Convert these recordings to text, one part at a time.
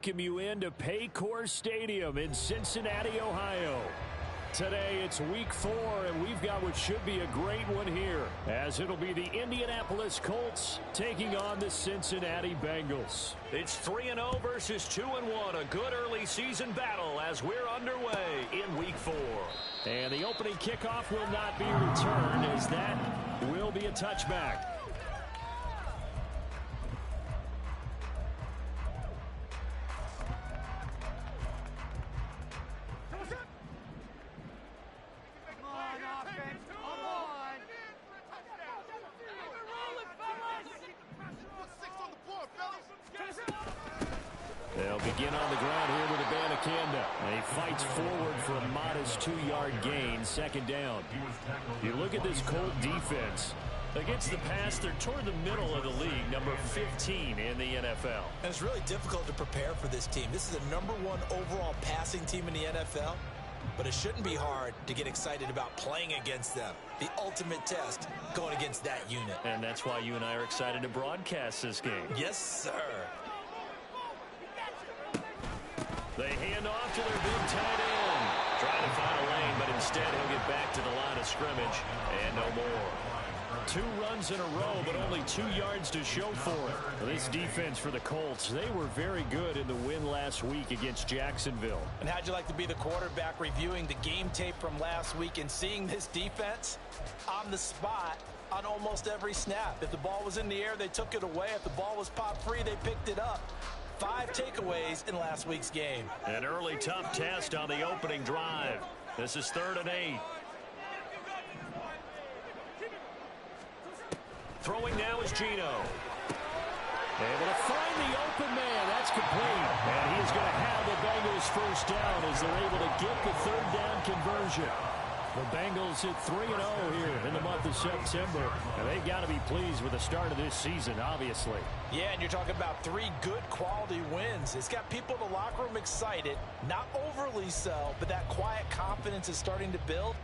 Welcome you into Paycor Stadium in Cincinnati, Ohio. Today it's week 4, and we've got what should be a great one here, as it'll be the Indianapolis Colts taking on the Cincinnati Bengals. It's 3-0 versus 2-1, a good early season battle as we're underway in week 4. And the opening kickoff will not be returned, as that will be a touchback. They'll begin on the ground here with Abanikanda. And he fights forward for a modest 2-yard gain, second down. You look at this Colt defense. Against the pass, they're toward the middle of the league, number 15 in the NFL. And it's really difficult to prepare for this team. This is the #1 overall passing team in the NFL. But it shouldn't be hard to get excited about playing against them. The ultimate test going against that unit. And that's why you and I are excited to broadcast this game. Yes, sir. They hand off to their big tight end. Trying to find a lane, but instead he'll get back to the line of scrimmage and no more. 2 runs in a row, but only 2 yards to show for it. This defense for the Colts, they were very good in the win last week against Jacksonville. And how'd you like to be the quarterback reviewing the game tape from last week and seeing this defense on the spot on almost every snap? If the ball was in the air, they took it away. If the ball was popped free, they picked it up. 5 takeaways in last week's game. An early tough test on the opening drive. This is 3rd and 8. Throwing now is Gino. Able to find the open man. That's complete. And he is going to have the Bengals first down as they're able to get the 3rd down conversion. The Bengals hit 3-0 here in the month of September. And they've got to be pleased with the start of this season, obviously. Yeah, and you're talking about 3 good quality wins. It's got people in the locker room excited, not overly so, but that quiet confidence is starting to build.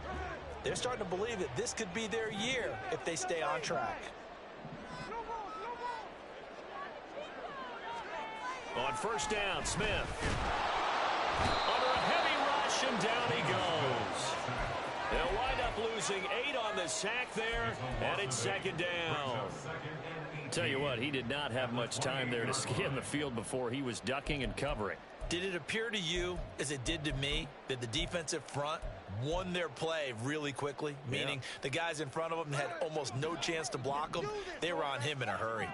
They're starting to believe that this could be their year if they stay on track. On first down, Smith. Under a heavy rush, and down he goes. They'll wind up losing 8 on the sack there, and it's 2nd down. Tell you what, he did not have much time there to scan the field before he was ducking and covering. Did it appear to you, as it did to me, that the defensive front won their play really quickly? Meaning the guys in front of them had almost no chance to block them. They were on him in a hurry.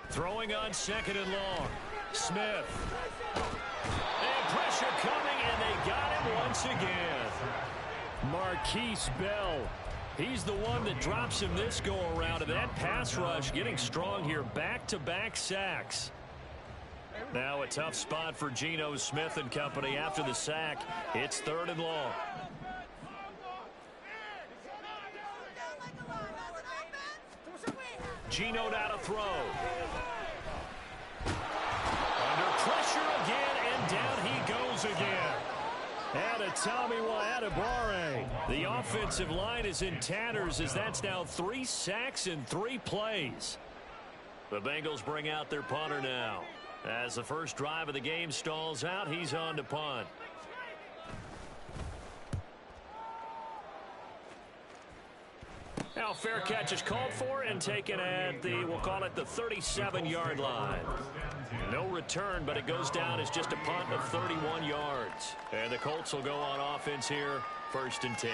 Throwing on 2nd and long. Smith. And pressure coming, and they got him once again. Marquise Bell. He's the one that drops him this go-around, and that pass rush getting strong here. Back-to-back sacks. Now a tough spot for Geno Smith and company after the sack. It's 3rd and long. Geno now to throw. Under pressure again, and down he goes again. And a Tommy Adebawore. The offensive line is in tatters as that's now 3 sacks in 3 plays. The Bengals bring out their punter now. As the first drive of the game stalls out, he's on to punt. Now fair catch is called for and taken at the, we'll call it the 37-yard line. No return, but it goes down as just a punt of 31 yards. And the Colts will go on offense here, 1st and 10.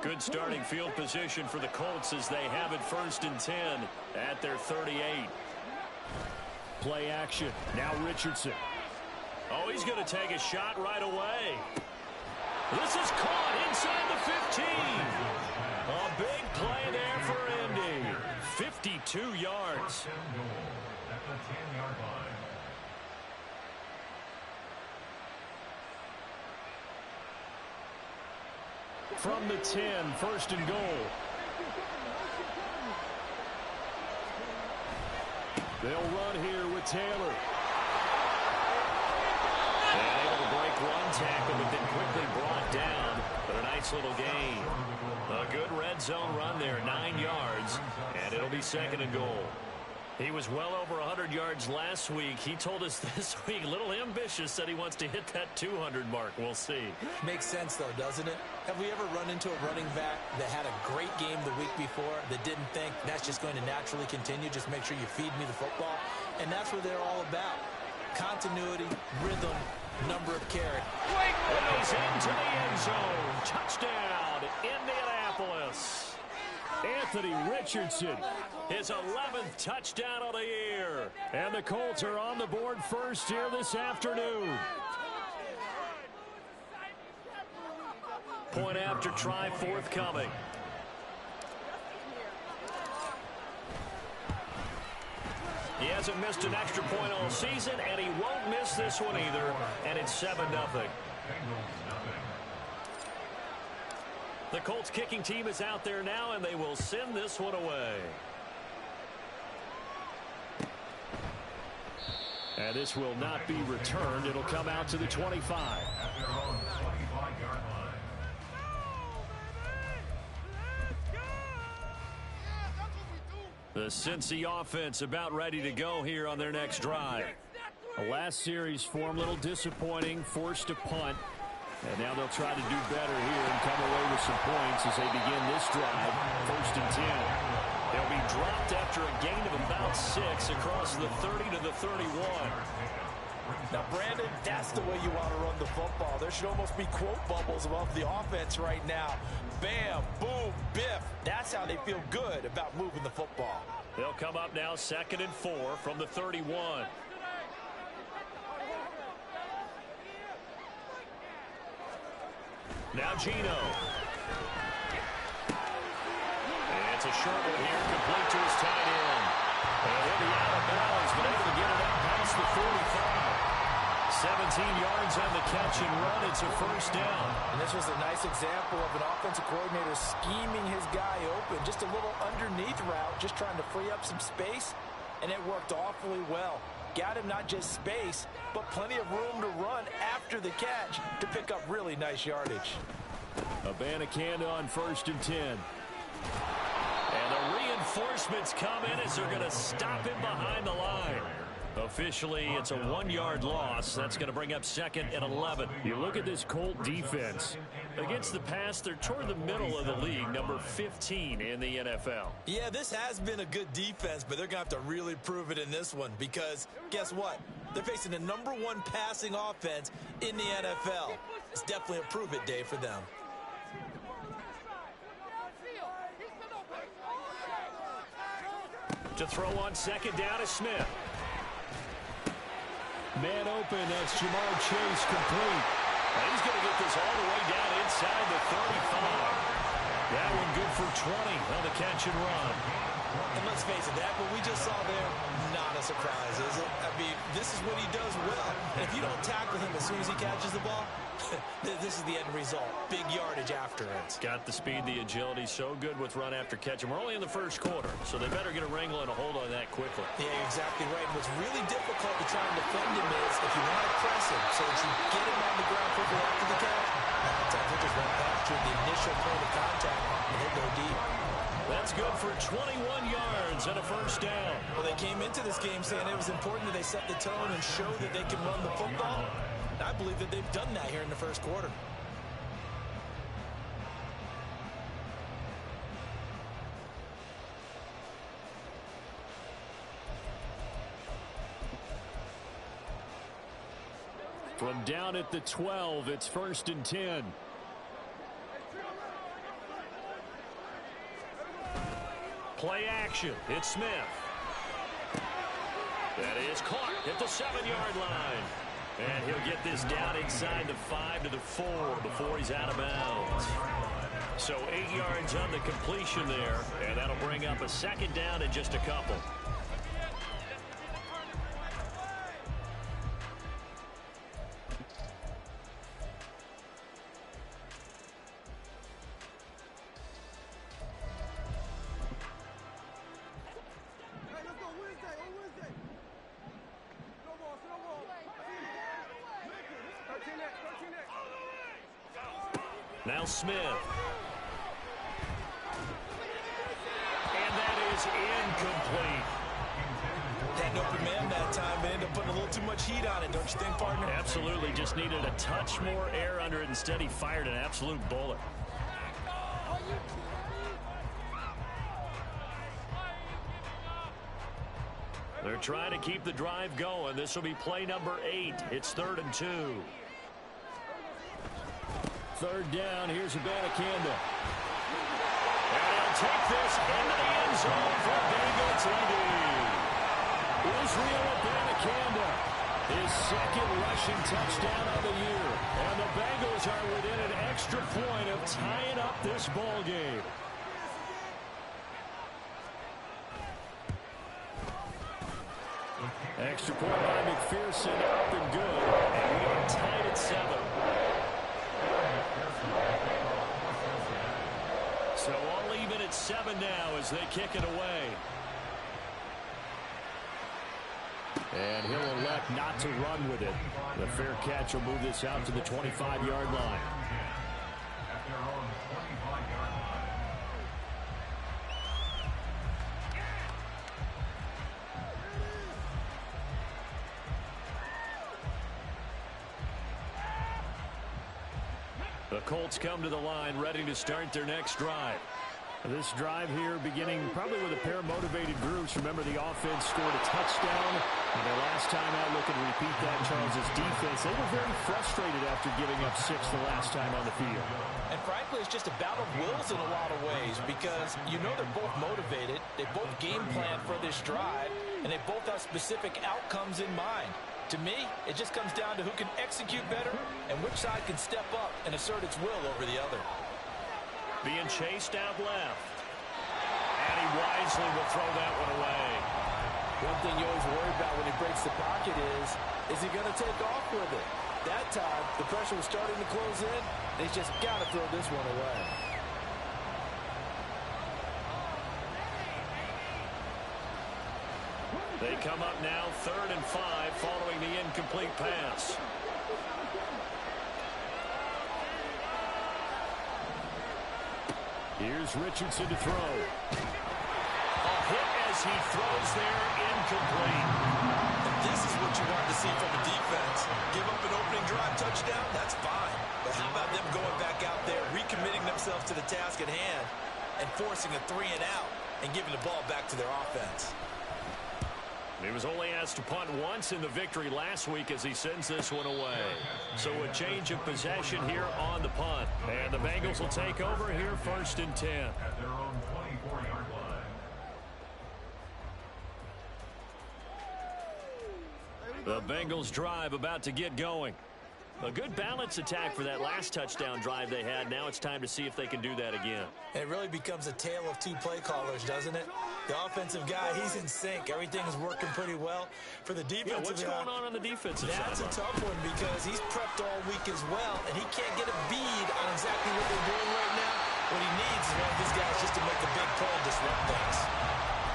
Good starting field position for the Colts as they have it 1st and 10 at their 38. Play action. Now Richardson. Oh, he's going to take a shot right away. This is caught inside the 15. A big play there for Indy. 52 yards. From the 10, 1st and goal. They'll run here with Taylor. And able to break make one tackle, but then quickly brought down. But a nice little gain. A good red zone run there, 9 yards, and it'll be 2nd and goal. He was well over 100 yards last week. He told us this week, a little ambitious, said he wants to hit that 200 mark. We'll see. Makes sense, though, doesn't it? Have we ever run into a running back that had a great game the week before that didn't think that's just going to naturally continue? Just make sure you feed me the football. And that's what they're all about. Continuity, rhythm, number of carries. And he's into the end zone. Touchdown, Indianapolis. Anthony Richardson, his 11th touchdown of the year. And the Colts are on the board first here this afternoon. Point after try forthcoming. He hasn't missed an extra point all season, and he won't miss this one either. And it's 7-0. The Colts kicking team is out there now, and they will send this one away. And this will not be returned. It'll come out to the 25. The Cincy offense about ready to go here on their next drive. The last series form a little disappointing, forced a punt. And now they'll try to do better here and come away with some points as they begin this drive. 1st and 10. They'll be dropped after a gain of about 6 across the 30 to the 31. Now, Brandon, that's the way you want to run the football. There should almost be quote bubbles above the offense right now. Bam, boom, biff. That's how they feel good about moving the football. They'll come up now 2nd and 4 from the 31. Now Gino. It's a short one here, complete to his tight end. And he'll be out of bounds, but able to get it up past the 45. 17 yards on the catch and run. It's a 1st down. And this was a nice example of an offensive coordinator scheming his guy open. Just a little underneath route, just trying to free up some space, and it worked awfully well. Got him not just space, but plenty of room to run after the catch to pick up really nice yardage. Abanikanda on 1st and 10. And the reinforcements come in as they're going to stop him behind the line. Officially, it's a 1-yard loss. That's going to bring up 2nd and 11. You look at this Colt defense. Against the pass, they're toward the middle of the league, number 15 in the NFL. Yeah, this has been a good defense, but they're going to have to really prove it in this one because guess what? They're facing the number 1 passing offense in the NFL. It's definitely a prove-it day for them. To throw on 2nd down is Smith. Man open, that's Jamar Chase complete. And he's going to get this all the way down inside the 35. That one good for 20 on the catch and run. And let's face it, that what we just saw there, not a surprise, is it? I mean, this is what he does well. And if you don't tackle him as soon as he catches the ball, this is the end result. Big yardage after it. Got the speed, the agility, so good with run after catch. And we're only in the 1st quarter, so they better get a wrangle and a hold on that quickly. Yeah, exactly right. And what's really difficult to try and defend him is if you want to press him so that you get him on the ground quickly after the catch, sometimes they just run past you at the initial point of contact, and they go deep. That's good for 21 yards and a 1st down. Well, they came into this game saying it was important that they set the tone and show that they can run the football. And I believe that they've done that here in the 1st quarter. From down at the 12, it's 1st and 10. Play action. It's Smith. That is caught at the 7-yard line. And he'll get this down inside the 5 to the 4 before he's out of bounds. So 8 yards on the completion there. And that'll bring up a 2nd down in just a couple. Now Smith. And that is incomplete. Had an open man that time, but ended up putting a little too much heat on it, don't you think, partner? Absolutely. Just needed a touch more air under it. Instead, he fired an absolute bullet. They're trying to keep the drive going. This will be play number 8. It's 3rd and 2. 3rd down. Here's Abanikanda. And he'll take this into the end zone for Bengal TD. Israel Abanikanda, his 2nd rushing touchdown of the year. And the Bengals are within an extra point of tying up this ball game. Extra point by McPherson, up and good. And we are tied at 7. So all even at 7 now as they kick it away. And he'll elect not to run with it. The fair catch will move this out to the 25-yard line. The Colts come to the line, ready to start their next drive. This drive here beginning probably with a pair of motivated groups. Remember, the offense scored a touchdown. And their last time out, looking to repeat that, Charles' defense. They were very frustrated after giving up 6 the last time on the field. And frankly, it's just a battle of wills in a lot of ways because you know they're both motivated. They both game plan for this drive, and they both have specific outcomes in mind. To me, it just comes down to who can execute better and which side can step up and assert its will over the other. Being chased out left. And he wisely will throw that one away. One thing you always worry about when he breaks the pocket is he going to take off with it? That time, the pressure was starting to close in. They just got to throw this one away. They come up now 3rd and 5 following the incomplete pass. Here's Richardson to throw. A hit as he throws there, incomplete. This is what you want to see from a defense. Give up an opening drive touchdown, that's fine. But how about them going back out there, recommitting themselves to the task at hand, and forcing a 3 and out, and giving the ball back to their offense. He was only asked to punt once in the victory last week as he sends this one away. So a change of possession here on the punt. And the Bengals will take over here 1st and 10. At their own 24-yard line. The Bengals drive about to get going. A good balance attack for that last touchdown drive they had. Now it's time to see if they can do that again. It really becomes a tale of 2 play callers, doesn't it? The offensive guy, he's in sync. Everything is working pretty well. For the defensive what's going on the defensive side? That's a tough one because he's prepped all week as well, and he can't get a bead on exactly what they're doing right now. What he needs is one of his guys just to make a big play and disrupt things.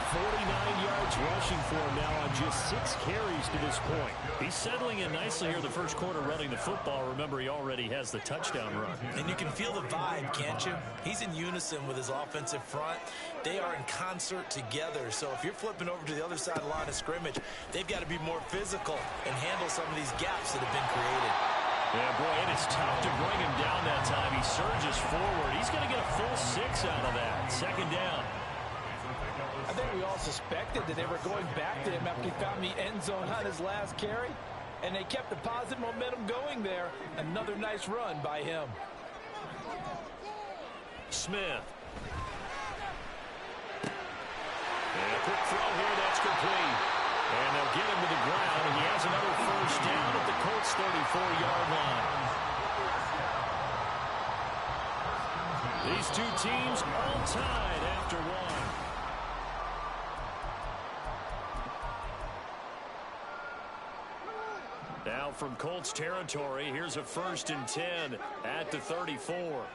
49 yards rushing for him now on just 6 carries to this point. He's settling in nicely here the first quarter running the football. Remember, he already has the touchdown run. And you can feel the vibe, can't you? He's in unison with his offensive front. They are in concert together. So if you're flipping over to the other side of the line of scrimmage, they've got to be more physical and handle some of these gaps that have been created. Yeah, boy, it is tough to bring him down that time. He surges forward. He's going to get a full 6 out of that. 2nd down. I think we all suspected that they were going back to him after he found the end zone on his last carry, and they kept the positive momentum going there. Another nice run by him. Smith. And a quick throw here, that's complete. And they'll get him to the ground, and he has another 1st down at the Colts' 34-yard line. These two teams all tied after 1. Now from Colts territory, here's a 1st and 10 at the 34.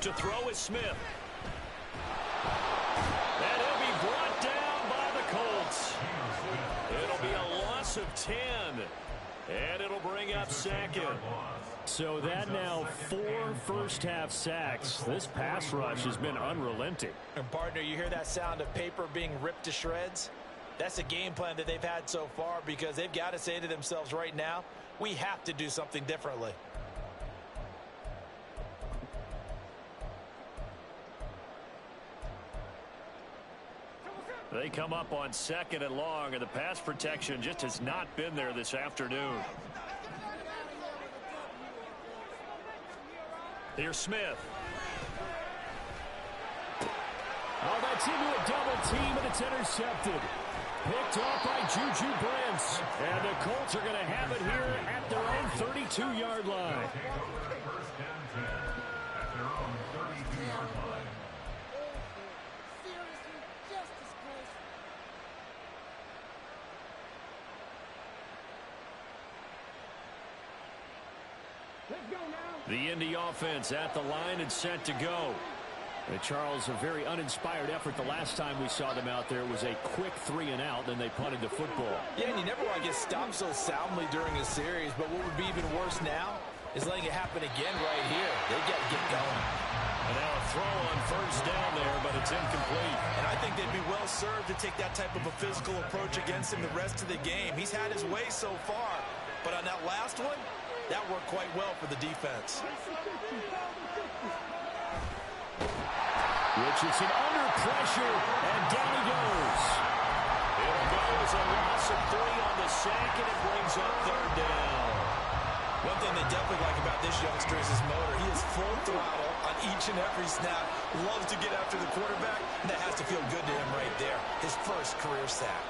To throw is Smith. loss of 10. And it'll bring up second. So that now 4 first-half sacks. This pass rush has been unrelenting. And partner, you hear that sound of paper being ripped to shreds? That's a game plan that they've had so far, because they've got to say to themselves right now, we have to do something differently. They come up on 2nd and long, and the pass protection just has not been there this afternoon. Here's Smith. Oh, that's into a double team, and it's intercepted. Picked off by Juju Brents. And the Colts are going to have it here at their own 32-yard line. The Indy offense at the line and set to go. And Charles, a very uninspired effort the last time we saw them out there. It was a quick 3 and out, then they punted the football. Yeah, and you never want to get stopped so soundly during a series, but what would be even worse now is letting it happen again right here. They got to get going. And now a throw on first down there, but it's incomplete. And I think they'd be well served to take that type of a physical approach against him the rest of the game. He's had his way so far, but on that last one, that worked quite well for the defense. Richardson under pressure, and down he goes. It'll go as a loss of 3 on the sack, and it brings up 3rd down. One thing they definitely like about this youngster is his motor. He is full throttle on each and every snap. Loves to get after the quarterback, and that has to feel good to him right there. His first career sack.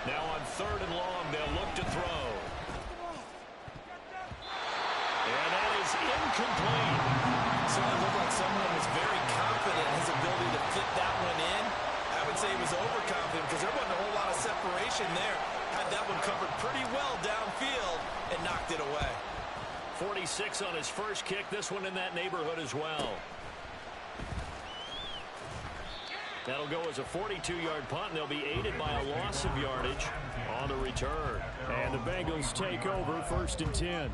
Now on 3rd and long, they'll look to throw. And that is incomplete. Certainly looked like someone was very confident in his ability to fit that one in. I would say he was overconfident because there wasn't a whole lot of separation there. Had that one covered pretty well downfield and knocked it away. 46 on his first kick. This one in that neighborhood as well. That'll go as a 42-yard punt, and they'll be aided by a loss of yardage on the return. And the Bengals take over 1st and 10.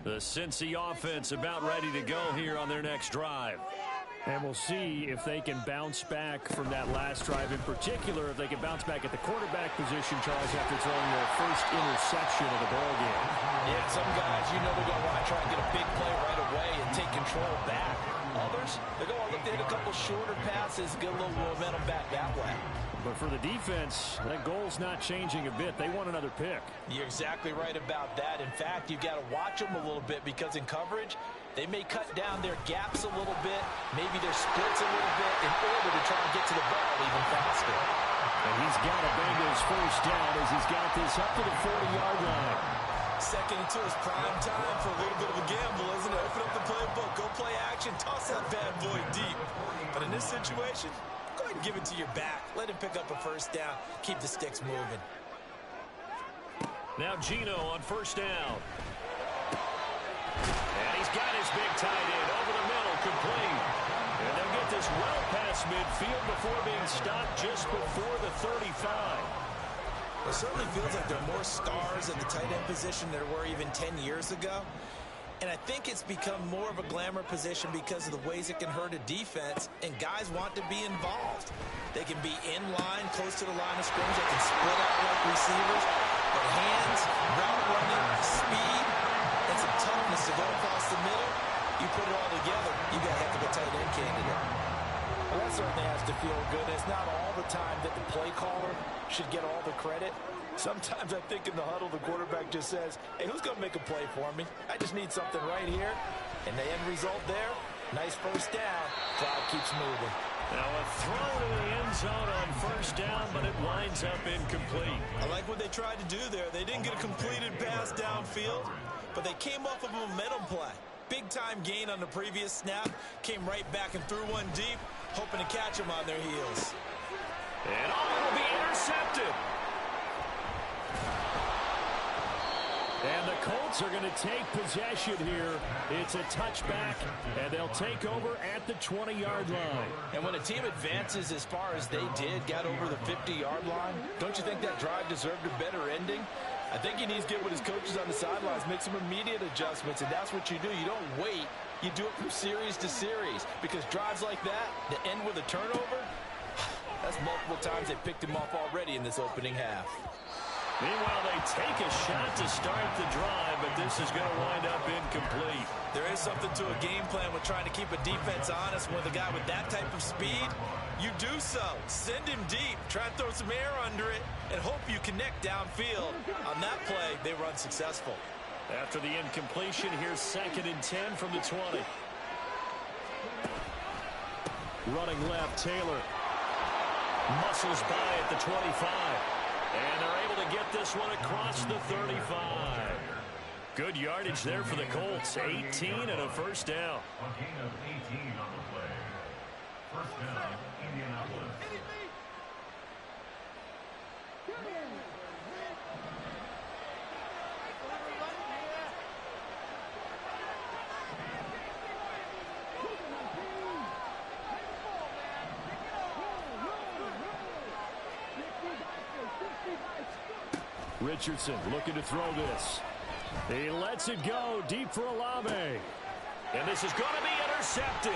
The Cincy offense about ready to go here on their next drive. And we'll see if they can bounce back from that last drive. In particular, if they can bounce back at the quarterback position, Charles, after throwing their first interception of the ballgame. Yeah, some guys, you know they're going to want to try and get a big play right away and take control back. Others, they're going to look to hit a couple shorter passes, get a little momentum back that way. But for the defense, that goal's not changing a bit. They want another pick. You're exactly right about that. In fact, you've got to watch them a little bit because in coverage, they may cut down their gaps a little bit, maybe their splits a little bit in order to try and get to the ball even faster. And he's got a Bengals first down as he's got this up to the 40-yard line. 2nd and 2 is prime time for a little bit of a gamble, isn't it? Open up the playbook, go play action, toss that bad boy deep. But in this situation, go ahead and give it to your back. Let him pick up a first down. Keep the sticks moving. Now Gino on first down. And he's got his big tight end over the middle, complete. And they'll get this well past midfield before being stopped just before the 35. It certainly feels like there are more stars at the tight end position than there were even 10 years ago. And I think it's become more of a glamour position because of the ways it can hurt a defense, and guys want to be involved. They can be in line, close to the line of scrimmage. They can split out like receivers. But hands, route running, speed, and some toughness to go across the middle, you put it all together, you got a heck of a tight end candidate. Well, that certainly has to feel good. It's not all the time that the play caller should get all the credit. Sometimes I think in the huddle, the quarterback just says, hey, who's going to make a play for me? I just need something right here. And the end result there, nice first down. Cloud keeps moving. Now a throw to the end zone on first down, but it winds up incomplete. I like what they tried to do there. They didn't get a completed pass downfield, but they came off of a momentum play. Big-time gain on the previous snap. Came right back and threw one deep, hoping to catch them on their heels. And it'll be intercepted. And the Colts are going to take possession here. It's a touchback, and they'll take over at the 20-yard line. And when a team advances as far as they did, got over the 50-yard line, don't you think that drive deserved a better ending? I think he needs to get with his coaches on the sidelines, make some immediate adjustments, and that's what you do. You don't wait. You do it from series to series, because drives like that end with a turnover, that's multiple times they picked him off already in this opening half. Meanwhile, they take a shot to start the drive, but this is going to wind up incomplete. There is something to a game plan with trying to keep a defense honest. With a guy with that type of speed, you do so. Send him deep, try and throw some air under it, and hope you connect downfield. On that play, they were unsuccessful. After the incompletion, here's 2nd and 10 from the 20. Running left, Taylor. Muscles by at the 25. And they're able to get this one across the 35. Good yardage there for the Colts. 18 and a first down. A gain of 18 on the play. First down, Indianapolis. Richardson looking to throw this. He lets it go deep for Olave. And this is going to be intercepted.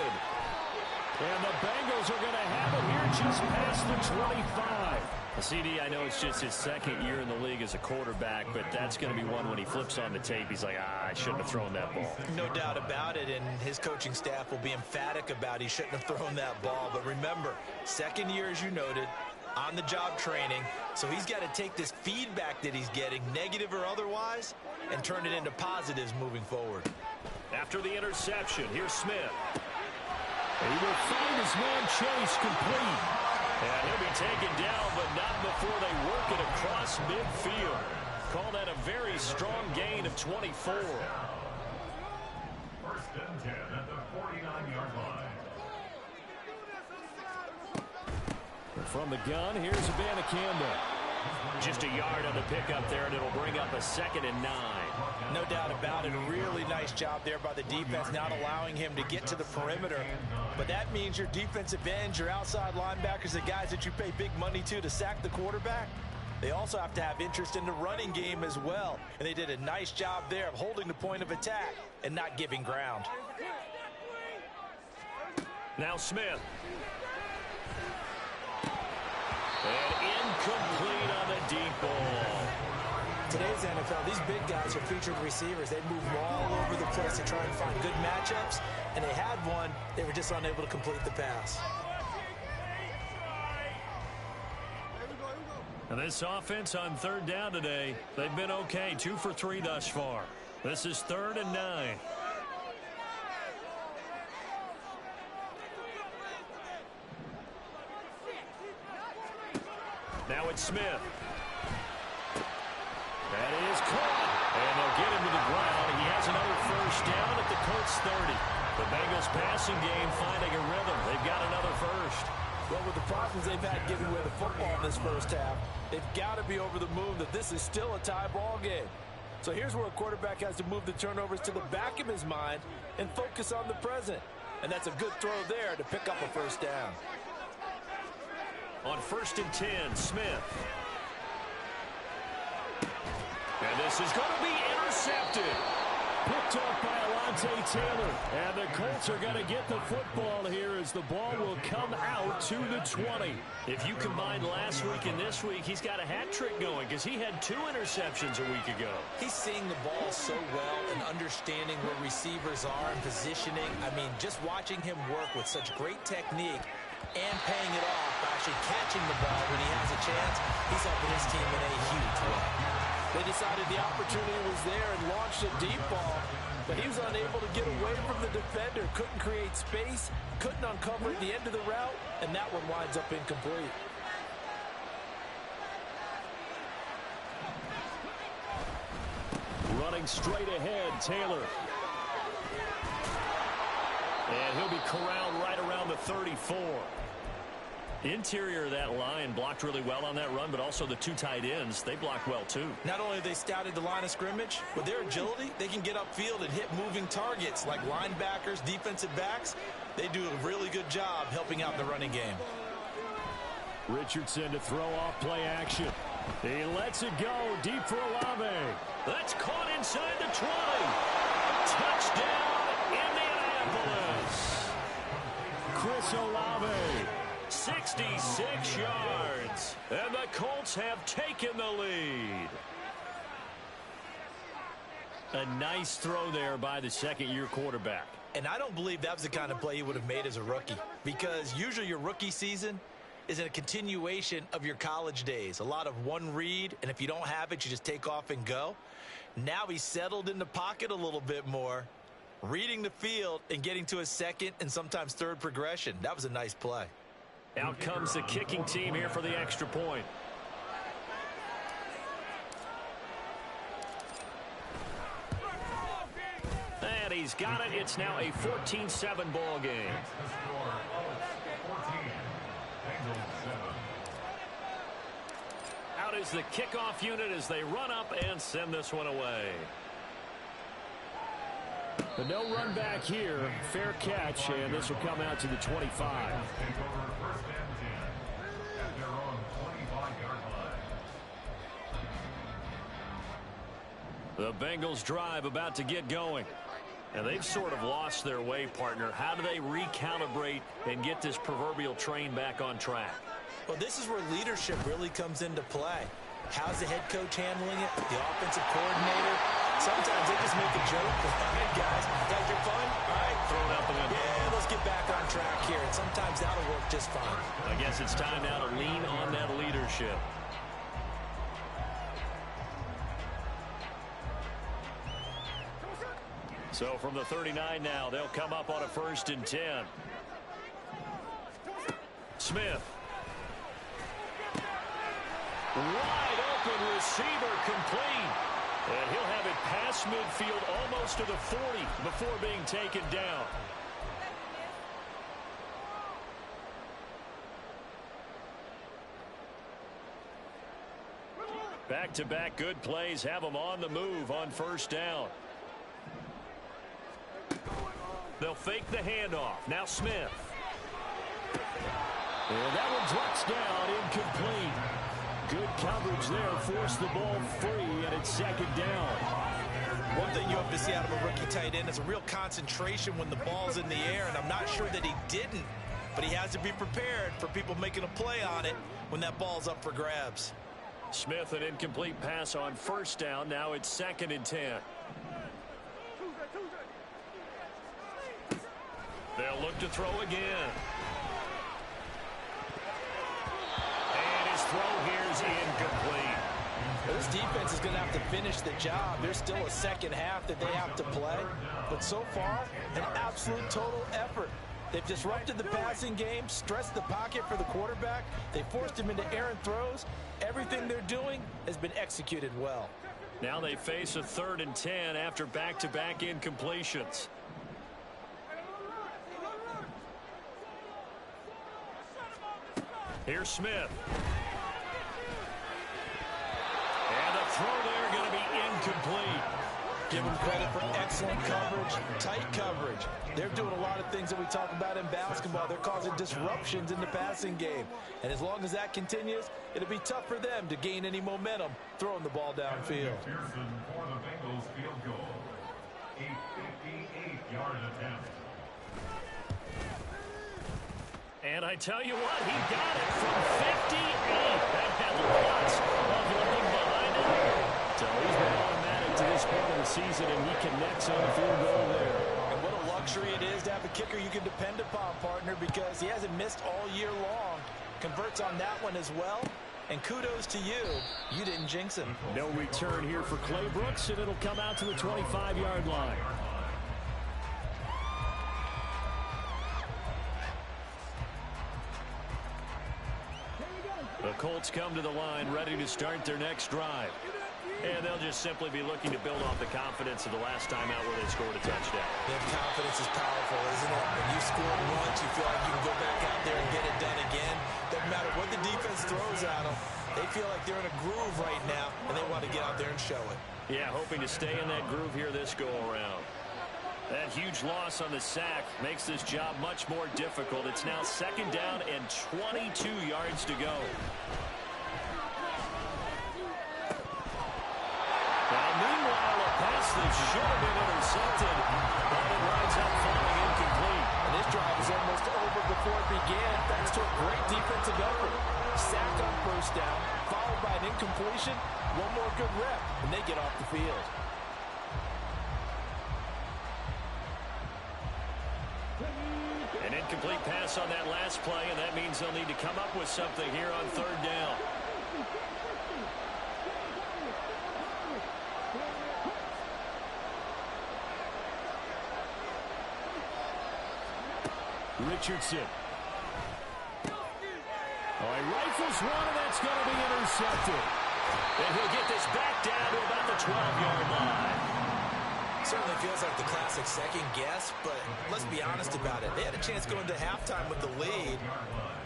And the Bengals are going to have it here just past the 25. CD, I know it's just his 2nd year in the league as a quarterback, but that's going to be one when he flips on the tape. He's like, I shouldn't have thrown that ball. No doubt about it, and his coaching staff will be emphatic about he shouldn't have thrown that ball. But remember, 2nd year, as you noted, on-the-job training, so he's got to take this feedback that he's getting, negative or otherwise, and turn it into positives moving forward. After the interception, here's Smith. He will find his man Chase complete. And he'll be taken down, but not before they work it across midfield. Call that a very strong gain of 24. First and 10 at the 49-yard line. From the gun, here's Abanikanda. Just a yard on the pickup there, and it'll bring up a 2nd and 9. No doubt about it. A really nice job there by the defense, not allowing him to get to the perimeter. But that means your defensive ends, your outside linebackers, the guys that you pay big money to sack the quarterback, they also have to have interest in the running game as well. And they did a nice job there of holding the point of attack and not giving ground. Now Smith. And incomplete on the deep ball. Today's NFL, these big guys are featured receivers. They move all over the place to try and find good matchups, and they had one. They were just unable to complete the pass. And this offense on 3rd down today, they've been okay. 2 for 3 thus far. This is 3rd and 9. Now it's Smith. That is caught. And they'll get him to the ground. He has another first down at the Colts 30. The Bengals passing game finding a rhythm. They've got another first. Well, with the problems they've had giving away the football in this first half, they've got to be over the moon that this is still a tie ball game. So here's where a quarterback has to move the turnovers to the back of his mind and focus on the present. And that's a good throw there to pick up a first down. On 1st and 10, Smith. And this is going to be intercepted. Picked off by Alontae Taylor. And the Colts are going to get the football here as the ball will come out to the 20. If you combine last week and this week, he's got a hat trick going because he had 2 interceptions a week ago. He's seeing the ball so well and understanding where receivers are and positioning. I mean, just watching him work with such great technique and paying it off by actually catching the ball when he has a chance, he's helping his team in a huge way. They decided the opportunity was there and launched a deep ball, but he was unable to get away from the defender, couldn't create space, couldn't uncover at the end of the route, and that one winds up incomplete. Running straight ahead, Taylor. And he'll be corralled right around the 34. Interior of that line blocked really well on that run, but also the two tight ends, they blocked well too. Not only have they scouted the line of scrimmage, with their agility, they can get upfield and hit moving targets like linebackers, defensive backs. They do a really good job helping out in the running game. Richardson to throw off play action. He lets it go deep for Olave. That's caught inside the 20. Touchdown, Indianapolis. Chris Olave, 66 yards. And the Colts have taken the lead. A nice throw there by the second-year quarterback. And I don't believe that was the kind of play he would have made as a rookie, because usually your rookie season is a continuation of your college days. A lot of one read, and if you don't have it, you just take off and go. Now he's settled in the pocket a little bit more, reading the field and getting to a second and sometimes third progression. That was a nice play. Out comes the kicking team here for the extra point. And he's got it. It's now a 14-7 ball game. Out is the kickoff unit as they run up and send this one away. But no run back here. Fair catch, and this will come out to the 25. The Bengals drive about to get going. And they've sort of lost their way, partner. How do they recalibrate and get this proverbial train back on track? Well, this is where leadership really comes into play. How's the head coach handling it? The offensive coordinator? Sometimes they just make a joke. All right, guys, your fun? All right. Throw it out the window. Yeah, let's get back on track here. And sometimes that'll work just fine. I guess it's time now to lean on that leadership. So from the 39 now, they'll come up on a 1st and 10. Smith. Wide open receiver complete. And he'll have it past midfield almost to the 40 before being taken down. Back-to-back good plays have them on the move on 1st down. They'll fake the handoff. Now Smith. And that one drops down, incomplete. Good coverage there, forced the ball free, and it's 2nd down. One thing you have to see out of a rookie tight end is a real concentration when the ball's in the air, and I'm not sure that he didn't, but he has to be prepared for people making a play on it when that ball's up for grabs. Smith, an incomplete pass on 1st down. Now it's 2nd and 10. They'll look to throw again. And his throw here is incomplete. This defense is going to have to finish the job. There's still a second half that they have to play. But so far, an absolute total effort. They've disrupted the passing game, stressed the pocket for the quarterback. They forced him into errant throws. Everything they're doing has been executed well. Now they face a 3rd and 10 after back-to-back incompletions. Here's Smith. And the throw there going to be incomplete. Give them credit for excellent coverage, tight coverage. They're doing a lot of things that we talk about in basketball. They're causing disruptions in the passing game. And as long as that continues, it'll be tough for them to gain any momentum throwing the ball downfield. Pearson for the Bengals field goal. A 58-yard attempt. And I tell you what, he got it from 58. That had lots of running behind it. So he's been automatic to this point of the season, and he connects on the field goal there. And what a luxury it is to have a kicker you can depend upon, partner, because he hasn't missed all year long. Converts on that one as well. And kudos to you. You didn't jinx him. No return here for Clay Brooks, and it'll come out to the 25-yard line. The Colts come to the line ready to start their next drive. And they'll just simply be looking to build off the confidence of the last time out where they scored a touchdown. That confidence is powerful, isn't it? When you scored once, you feel like you can go back out there and get it done again. Doesn't matter what the defense throws at them. They feel like they're in a groove right now, and they want to get out there and show it. Yeah, hoping to stay in that groove here this go-around. That huge loss on the sack makes this job much more difficult. It's now 2nd down and 22 yards to go. Now, meanwhile, a pass that should have been intercepted, but it winds up falling incomplete. And this drive is almost over before it began, thanks to a great defensive effort. Sack on first down, followed by an incompletion, one more good rep, and they get off the field. An incomplete pass on that last play, and that means they'll need to come up with something here on 3rd down. Richardson. Oh, he rifles one, and that's going to be intercepted. And he'll get this back down to about the 12-yard line. Certainly feels like the classic second guess, but let's be honest about it. They had a chance going to halftime with the lead.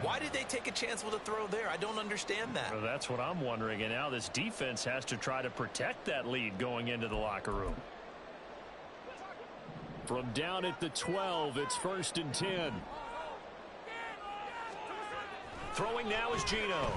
Why did they take a chance with a throw there? I don't understand that. Well, that's what I'm wondering, and now this defense has to try to protect that lead going into the locker room. From down at the 12, it's 1st and 10. Throwing now is Geno.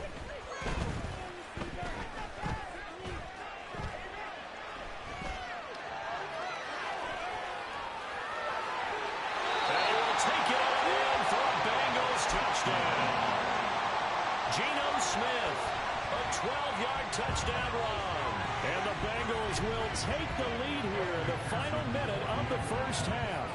A 12-yard touchdown run. And the Bengals will take the lead here in the final minute of the first half.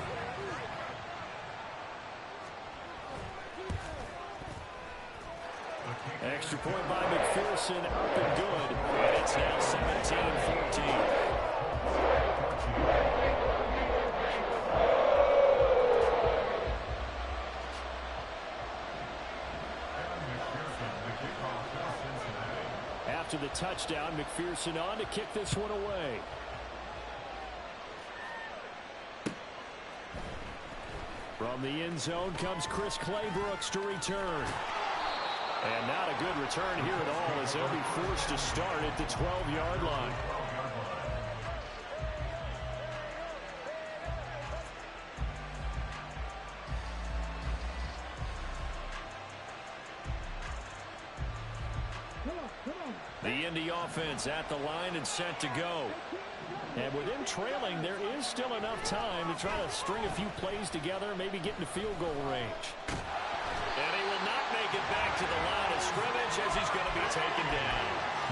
Extra point by McPherson, up and good. And it's now 17-14. After the touchdown, McPherson on to kick this one away. From the end zone comes Chris Claybrooks to return. And not a good return here at all as they'll be forced to start at the 12-yard line. The Indy offense at the line and set to go. And with them trailing, there is still enough time to try to string a few plays together, maybe get into field goal range. And he will not make it back to the line of scrimmage as he's going to be taken down.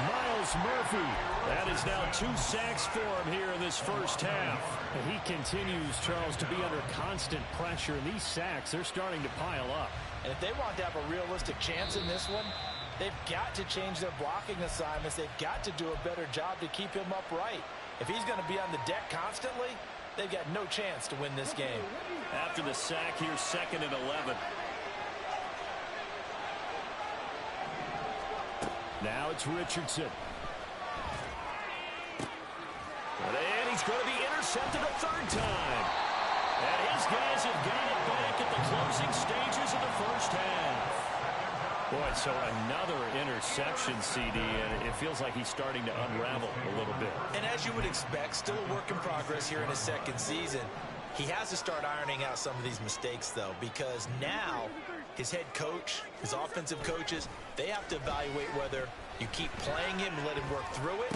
Miles Murphy. That is now 2 sacks for him here in this first half. And he continues, Charles, to be under constant pressure. And these sacks, they're starting to pile up. And if they want to have a realistic chance in this one, they've got to change their blocking assignments. They've got to do a better job to keep him upright. If he's going to be on the deck constantly, they've got no chance to win this game. After the sack, here's 2nd and 11. Now it's Richardson. And he's going to be intercepted a 3rd time. And his guys have got it back at the closing stages of the first half. Boy, so another interception, CD, and it feels like he's starting to unravel a little bit. And as you would expect, still a work in progress here in his 2nd season. He has to start ironing out some of these mistakes, though, because now his head coach, his offensive coaches, they have to evaluate whether you keep playing him and let him work through it,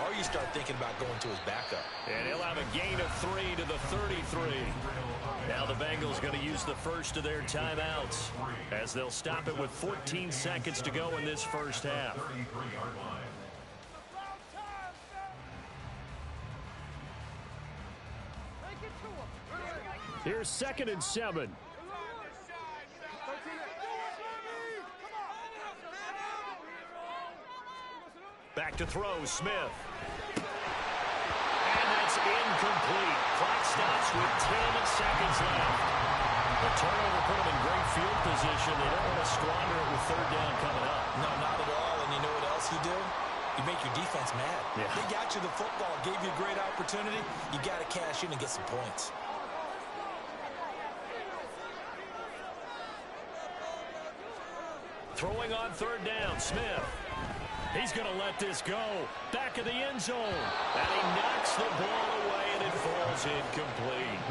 or you start thinking about going to his backup. And he'll have a gain of 3 to the 33. Now the Bengals going to use the first of their timeouts as they'll stop it with 14 seconds to go in this first half. Here's 2nd and 7. Back to throw, Smith. And that's incomplete. Clock stops with 10 seconds left. The turnover put them in great field position. They don't want to squander it with 3rd down coming up. No, not at all. And you know what else you do? You make your defense mad. Yeah. They got you the football, gave you a great opportunity. You got to cash in and get some points. Throwing on third down, Smith. He's going to let this go. Back of the end zone. And he knocks the ball away, and it falls incomplete.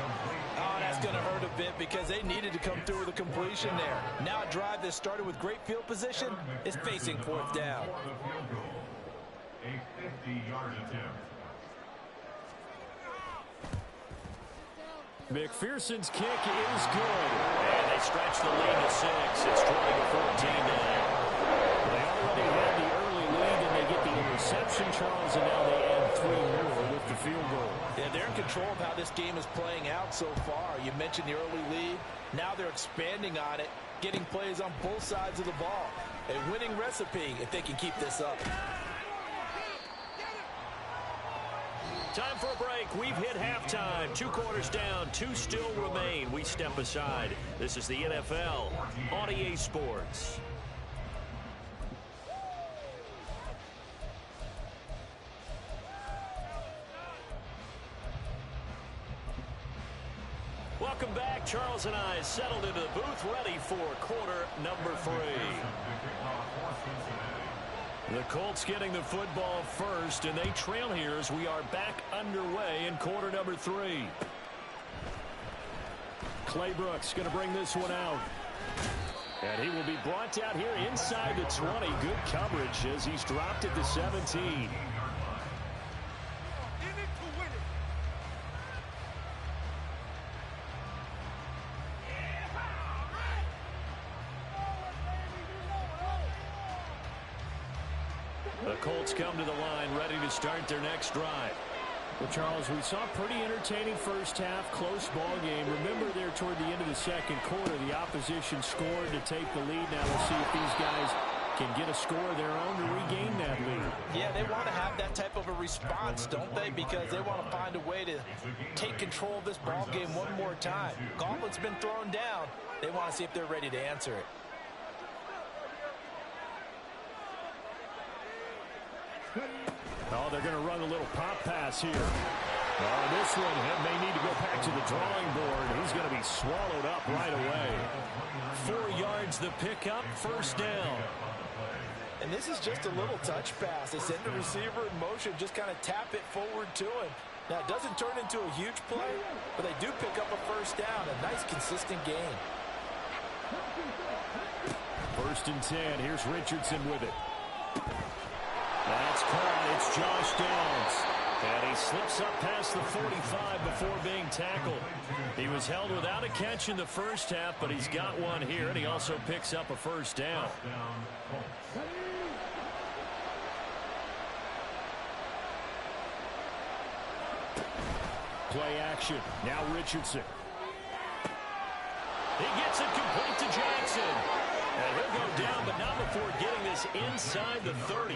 Oh, that's going to hurt a bit because they needed to come through with a completion there. Now a drive that started with great field position is facing fourth down. A 50-yard attempt. McPherson's kick is good. And they stretch the lead to 6. It's 20-14 now. They already had the early lead, and they get the interception, Charles, and now they add 3 more with the field goal. Yeah, they're in control of how this game is playing out so far. You mentioned the early lead. Now they're expanding on it, getting plays on both sides of the ball. A winning recipe if they can keep this up. Time for a break. We've hit halftime. 2 quarters down. 2 still remain. We step aside. This is the NFL on EA Sports. Welcome back. Charles and I settled into the booth, ready for quarter number 3. The Colts getting the football first, and they trail here as we are back underway in quarter number 3. Clay Brooks going to bring this one out. And he will be brought out here inside the 20. Good coverage as he's dropped at the 17. The Colts come to the line, ready to start their next drive. Well, Charles, we saw a pretty entertaining first half, close ball game. Remember there toward the end of the second quarter, the opposition scored to take the lead. Now we'll see if these guys can get a score of their own to regain that lead. Yeah, they want to have that type of a response, don't they? Because they want to find a way to take control of this ball game one more time. Gauntlet's been thrown down. They want to see if they're ready to answer it. Oh, they're going to run a little pop pass here. Oh, this one may need to go back to the drawing board. He's going to be swallowed up right away. 4 yards the pickup, first down. And this is just a little touch pass. They send the receiver in motion, just kind of tap it forward to him. Now, it doesn't turn into a huge play, but they do pick up a first down. A nice, consistent gain. First and 10. Here's Richardson with it. That's caught. It's Josh Downs. And he slips up past the 45 before being tackled. He was held without a catch in the first half, but he's got one here, and he also picks up a first down. Play action. Now Richardson. He gets it complete to Jackson. And he'll go down, but not before getting this inside the 30.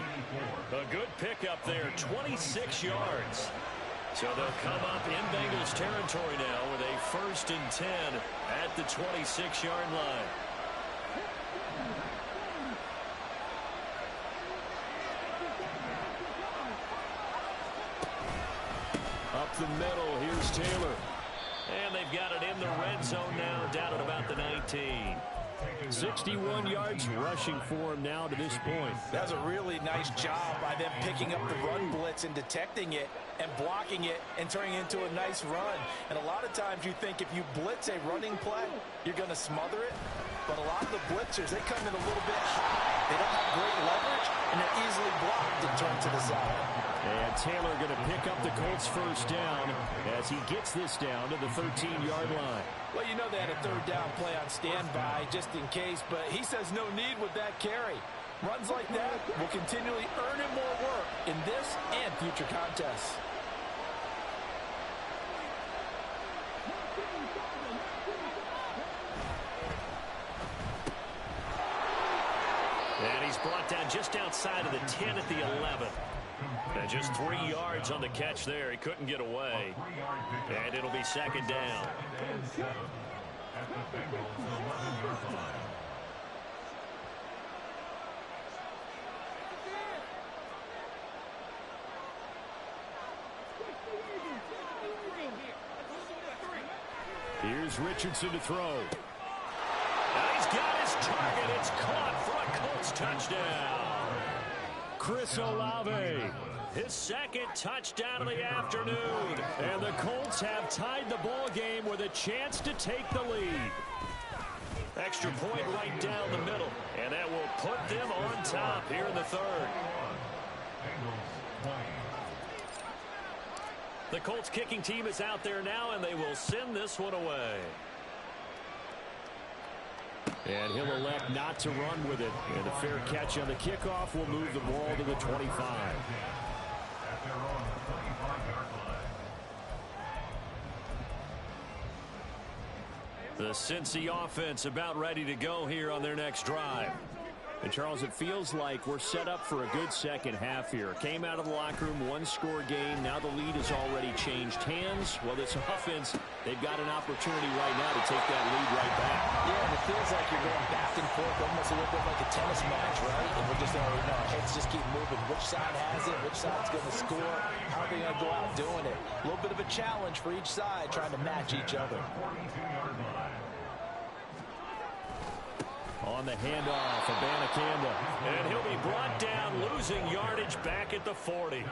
A good pickup there, 26 yards. So they'll come up in Bengals territory now with a first and 10 at the 26-yard line. Up the middle, here's Taylor. And they've got it in the red zone now, down at about the 19. 61 yards rushing for him now to this point. That's a really nice job by them picking up the run blitz and detecting it and blocking it and turning it into a nice run. And a lot of times you think if you blitz a running play, you're going to smother it. But a lot of the blitzers, they come in a little bit high. They don't have great leverage, and they're easily blocked and turned to the side. And Taylor going to pick up the Colts first down as he gets this down to the 13-yard line. Well, you know they had a third down play on standby just in case, but he says no need with that carry. Runs like that will continually earn him more work in this and future contests. And he's brought down just outside of the 10 at the 11. And just 3 yards on the catch there. He couldn't get away. And it'll be second down. Here's Richardson to throw. And he's got his target. It's caught for a Colts touchdown. Chris Olave, his second touchdown of the afternoon. And the Colts have tied the ball game with a chance to take the lead. Extra point right down the middle. And that will put them on top here in the third. The Colts kicking team is out there now, and they will send this one away. And he'll elect not to run with it. And a fair catch on the kickoff will move the ball to the 25. The Cincy offense about ready to go here on their next drive. And, Charles, it feels like we're set up for a good second half here. Came out of the locker room, one-score game. Now the lead has already changed hands. Well, this offense, they've got an opportunity right now to take that lead right back. Yeah, and it feels like you're going back and forth, almost a little bit like a tennis match, right? And we're just, our heads just keep moving. Which side has it? Which side's going to score? How are they going to go out doing it? A little bit of a challenge for each side, trying to match each other. On the handoff, Abanikanda. And he'll be brought down, losing yardage back at the 40.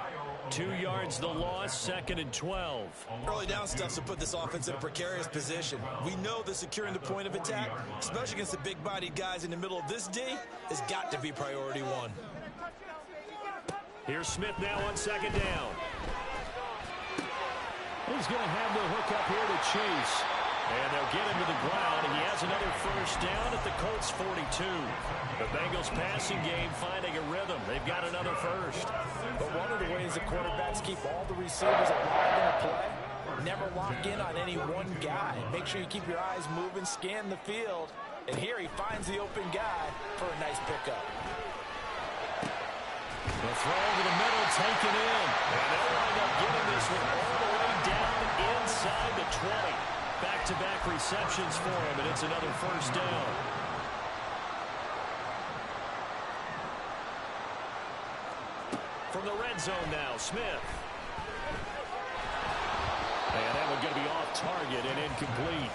2 yards the loss, 2nd and 12. Early down stuff to put this offense in a precarious position. We know that securing the point of attack, especially against the big-bodied guys in the middle of this D, has got to be priority one. Here's Smith now on 2nd down. He's going to have the hook up here to Chase. And they'll get him to the ground, and he has another first down at the Colts 42. The Bengals passing game finding a rhythm. They've got another first. But one of the ways the quarterbacks keep all the receivers alive in a play, never lock in on any one guy. Make sure you keep your eyes moving, scan the field. And here he finds the open guy for a nice pickup. The throw over the middle, taken in. And they'll wind up getting this one all the way down inside the 20. Back-to-back receptions for him, and it's another first down. From the red zone now, Smith. And that one going to be off target and incomplete.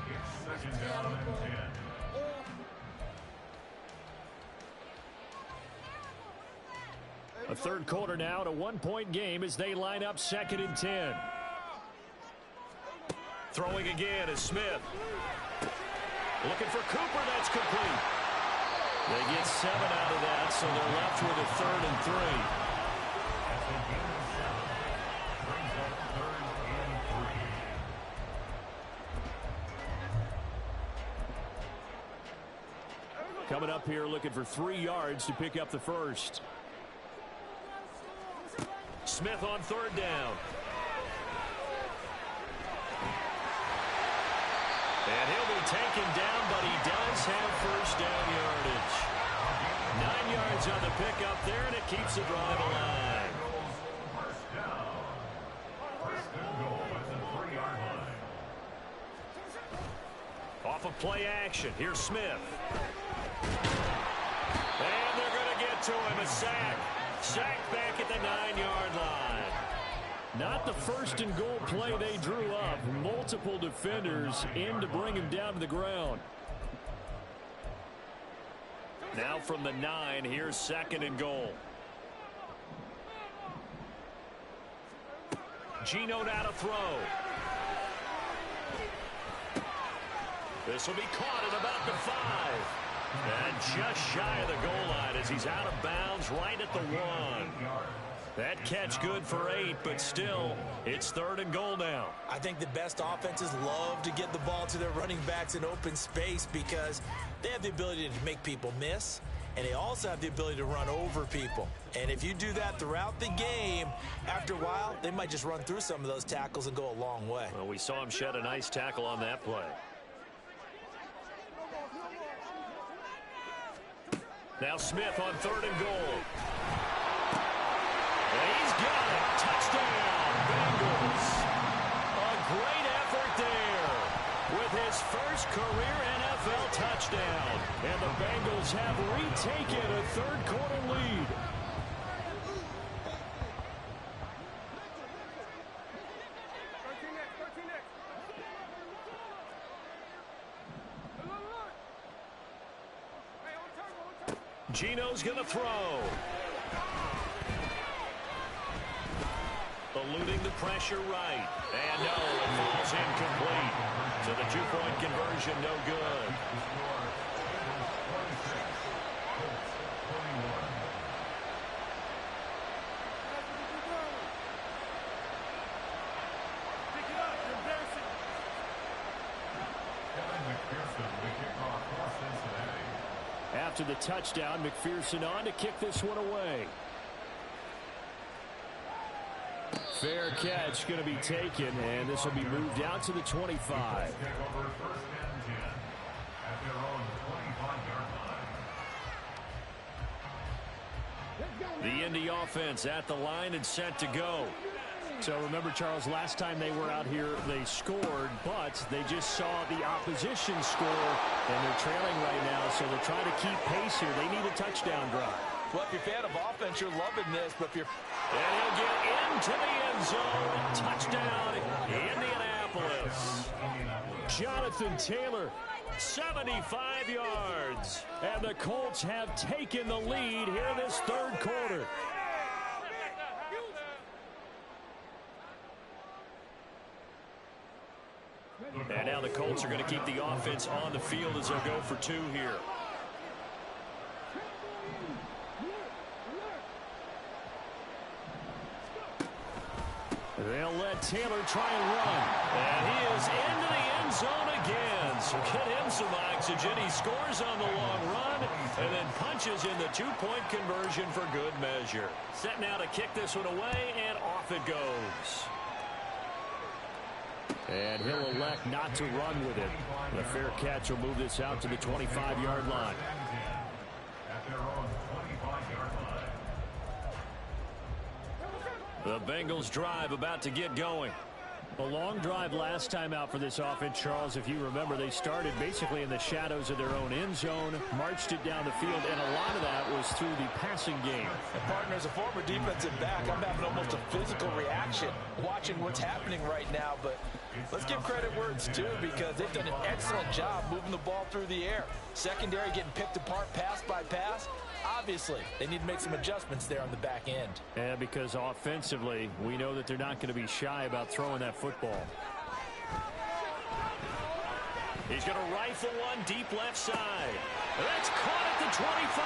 It's 2nd down and 10. A third quarter now, and a one-point game as they line up 2nd and 10. Throwing again is Smith. Looking for Cooper, that's complete. They get 7 out of that, so they're left with a 3rd and 3. Brings up 3rd and 3. Coming up here looking for 3 yards to pick up the first. Smith on 3rd down. And he'll be taken down, but he does have first down yardage. 9 yards on the pickup there, and it keeps the drive alive. First down. First and goal at the 3-yard line. Off of play action, here's Smith. And they're going to get to him, a sack. Sacked back at the 9-yard line. Not the first and goal play they drew up. Multiple defenders in to bring him down to the ground. Now from the 9, here's 2nd and goal. Geno now to throw. This will be caught at about the 5. And just shy of the goal line as he's out of bounds right at the 1. That catch good for 8, but still, it's 3rd and goal now. I think the best offenses love to get the ball to their running backs in open space because they have the ability to make people miss, and they also have the ability to run over people. And if you do that throughout the game, after a while, they might just run through some of those tackles and go a long way. Well, we saw him shed a nice tackle on that play. Now Smith on 3rd and goal. And he's got it. Touchdown, Bengals. A great effort there with his first career NFL touchdown. And the Bengals have retaken a third quarter lead. Gino's going to throw. Eluding the pressure right. And no, it falls incomplete. So the two-point conversion no good. After the touchdown, McPherson on to kick this one away. Fair catch going to be taken, and this will be moved out to the 25. The Indy offense at the line and set to go. So remember, Charles, last time they were out here, they scored, but they just saw the opposition score, and they're trailing right now, so they're trying to keep pace here. They need a touchdown drive. Well, if you're a fan of offense, you're loving this, but if you're... And he'll get into the end zone. Touchdown, Indianapolis. Jonathan Taylor, 75 yards. And the Colts have taken the lead here in this third quarter. And now the Colts are going to keep the offense on the field as they'll go for two here. They'll let Taylor try and run. And he is into the end zone again. So get him some oxygen. He scores on the long run and then punches in the two-point conversion for good measure. Set now to kick this one away, and off it goes. And he'll elect not to run with it. The fair catch will move this out to the 25-yard line. The Bengals drive about to get going. A long drive last time out for this offense, Charles. If you remember, they started basically in the shadows of their own end zone, marched it down the field, and a lot of that was through the passing game. And partner, as a former defensive back, I'm having almost a physical reaction watching what's happening right now. But let's give credit where it's due, because they've done an excellent job moving the ball through the air. Secondary getting picked apart pass by pass. Obviously, they need to make some adjustments there on the back end. And because offensively, we know that they're not going to be shy about throwing that football. He's going to rifle one deep left side. That's caught at the 25.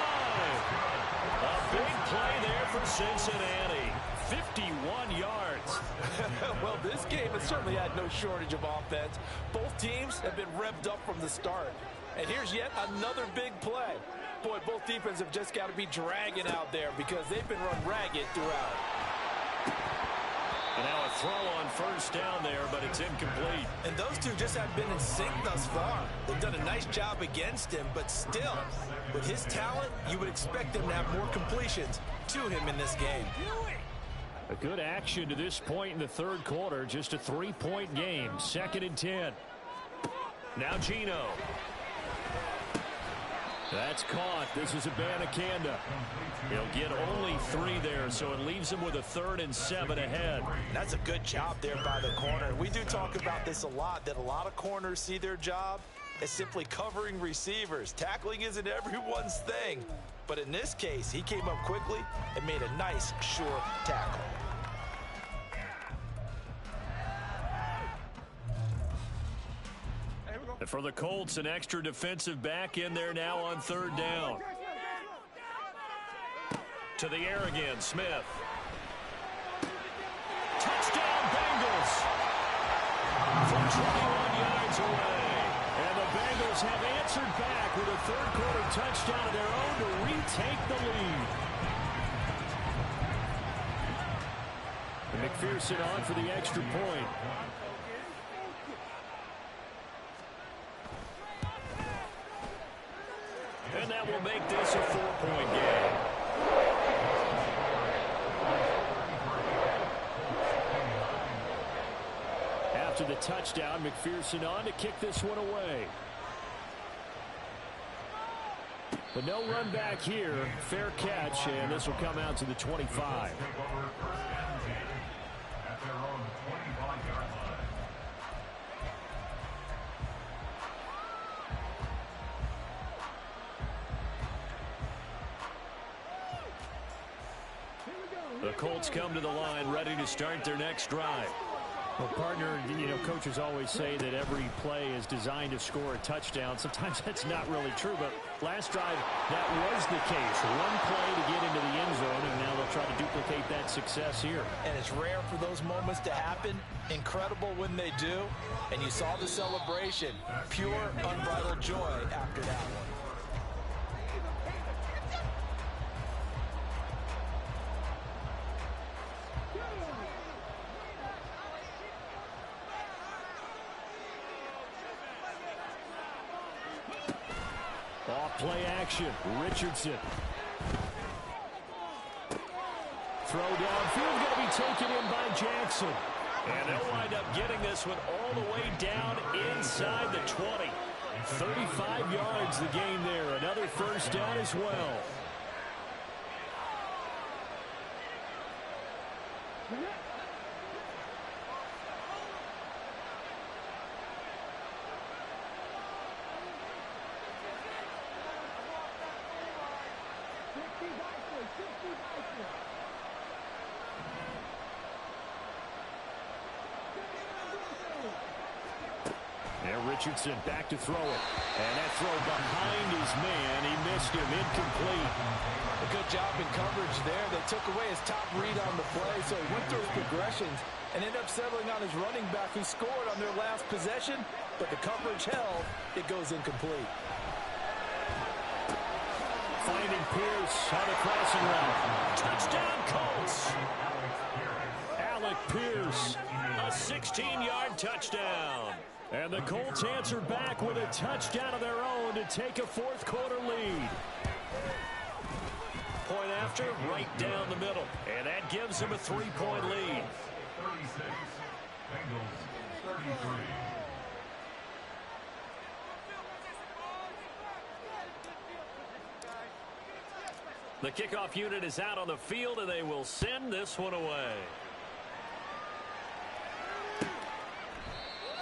A big play there for Cincinnati. 51 yards. Well, this game has certainly had no shortage of offense. Both teams have been revved up from the start. And here's yet another big play. Boy, both defenses have just got to be dragging out there because they've been run ragged throughout. And now a throw on first down there, but it's incomplete. And those two just haven't been in sync thus far. They've done a nice job against him, but still, with his talent, you would expect them to have more completions to him in this game. A good action to this point in the third quarter. Just a 3-point game. 2nd and 10. Now Gino. That's caught. This is Abanikanda. He'll get only 3 there, so it leaves him with a 3rd and 7 ahead. That's a good job there by the corner. We do talk about this a lot, that a lot of corners see their job as simply covering receivers. Tackling isn't everyone's thing. But in this case, he came up quickly and made a nice, short tackle. And for the Colts, an extra defensive back in there now on 3rd down. To the air again, Smith. Touchdown, Bengals! From 21 yards away. And the Bengals have answered back with a third-quarter touchdown of their own to retake the lead. And McPherson on for the extra point. And that will make this a 4-point game. After the touchdown, McPherson on to kick this one away. But no run back here. Fair catch, and this will come out to the 25. The Colts come to the line ready to start their next drive. Well, partner, coaches always say that every play is designed to score a touchdown. Sometimes that's not really true, but last drive, that was the case. One play to get into the end zone, and now they'll try to duplicate that success here. And it's rare for those moments to happen. Incredible when they do. And you saw the celebration. Pure, unbridled joy after that one. Play action. Richardson. Throw downfield going to be taken in by Jackson. And they'll wind up getting this one all the way down inside the 20. 35 yards the gain there. Another first down as well. Richardson back to throw it. And that throw behind his man. He missed him. Incomplete. A good job in coverage there. They took away his top read on the play, so he went through his progressions and ended up settling on his running back who scored on their last possession, but the coverage held. It goes incomplete. Finding Pierce on the crossing route. Touchdown, Colts. Alec Pierce, a 16-yard touchdown. And the Colts answer back with a touchdown of their own to take a fourth-quarter lead. Point after, right down the middle. And that gives them a 3-point lead. 36, Bengals 33. The kickoff unit is out on the field, and they will send this one away.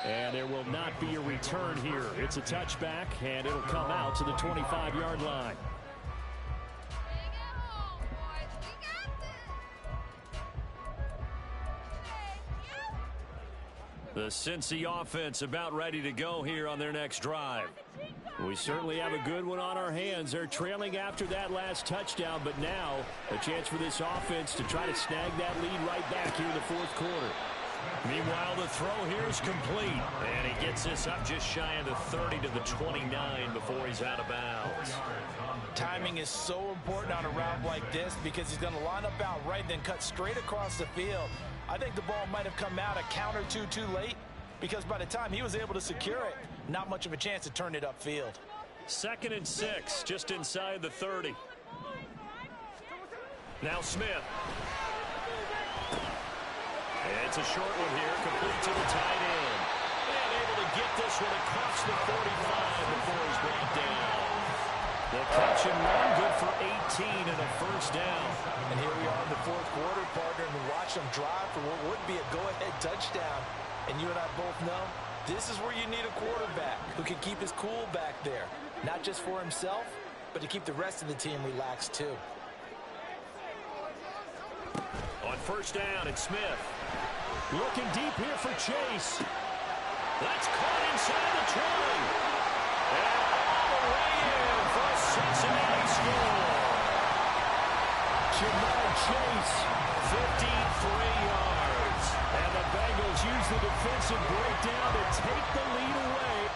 And there will not be a return here. It's a touchback, and it'll come out to the 25-yard line. The Cincy offense about ready to go here on their next drive. We certainly have a good one on our hands. They're trailing after that last touchdown, but now a chance for this offense to try to snag that lead right back here in the fourth quarter. Meanwhile, the throw here is complete, and he gets this up just shy of the 30 to the 29 before he's out of bounds. Timing is so important on a route like this because he's going to line up out right, then cut straight across the field. I think the ball might have come out a count or two too late because by the time he was able to secure it, not much of a chance to turn it upfield. 2nd and 6, just inside the 30. Now Smith. It's a short one here, complete to the tight end. And able to get this one across the 45 before he's brought down. The catch and run, good for 18 and a first down. And here we are in the fourth quarter, partner, and watch them drive for what would be a go-ahead touchdown. And you and I both know this is where you need a quarterback who can keep his cool back there. Not just for himself, but to keep the rest of the team relaxed too. On first down, it's Smith. Looking deep here for Chase. That's caught inside the 20. And all the way in for a Cincinnati score. Jamar Chase, 53 yards. And the Bengals use the defensive breakdown to take the lead away.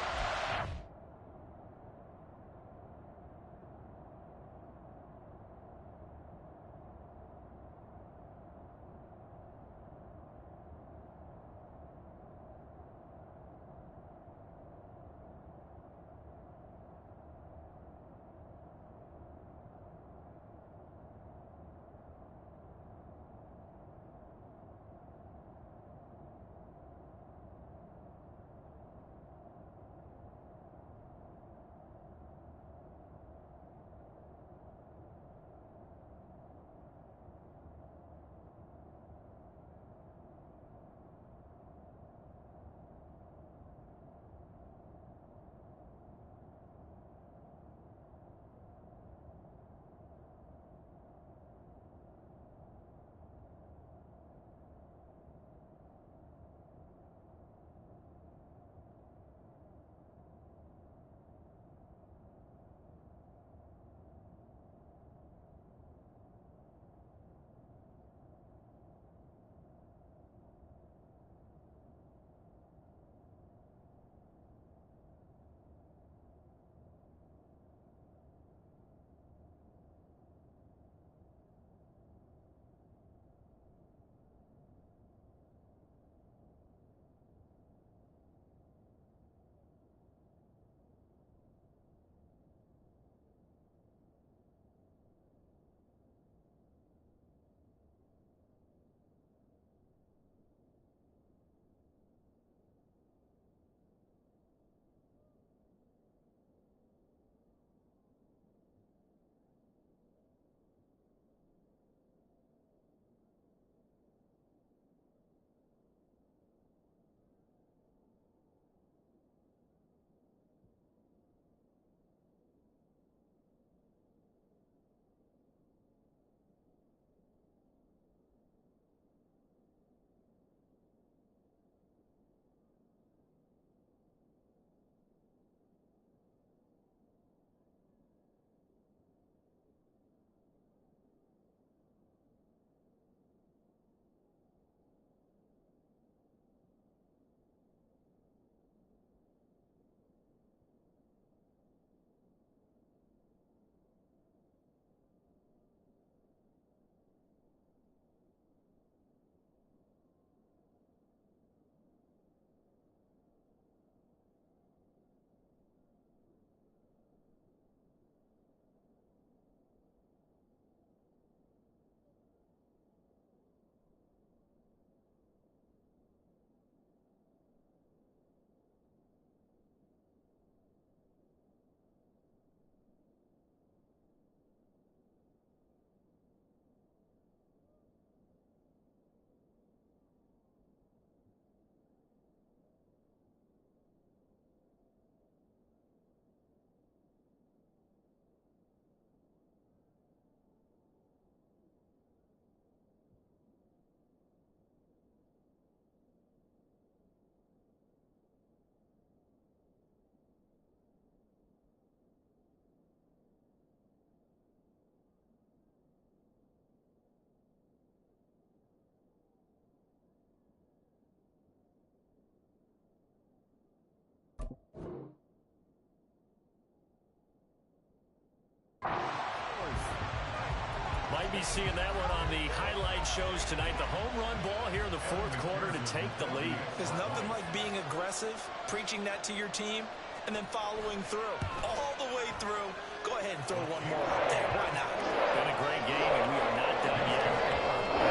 be seeing that one on the highlight shows tonight. The home run ball here in the fourth quarter to take the lead. There's nothing like being aggressive, preaching that to your team, and then following through. All the way through. Go ahead and throw one more up there. Why not? Been a great game, and we are not done yet.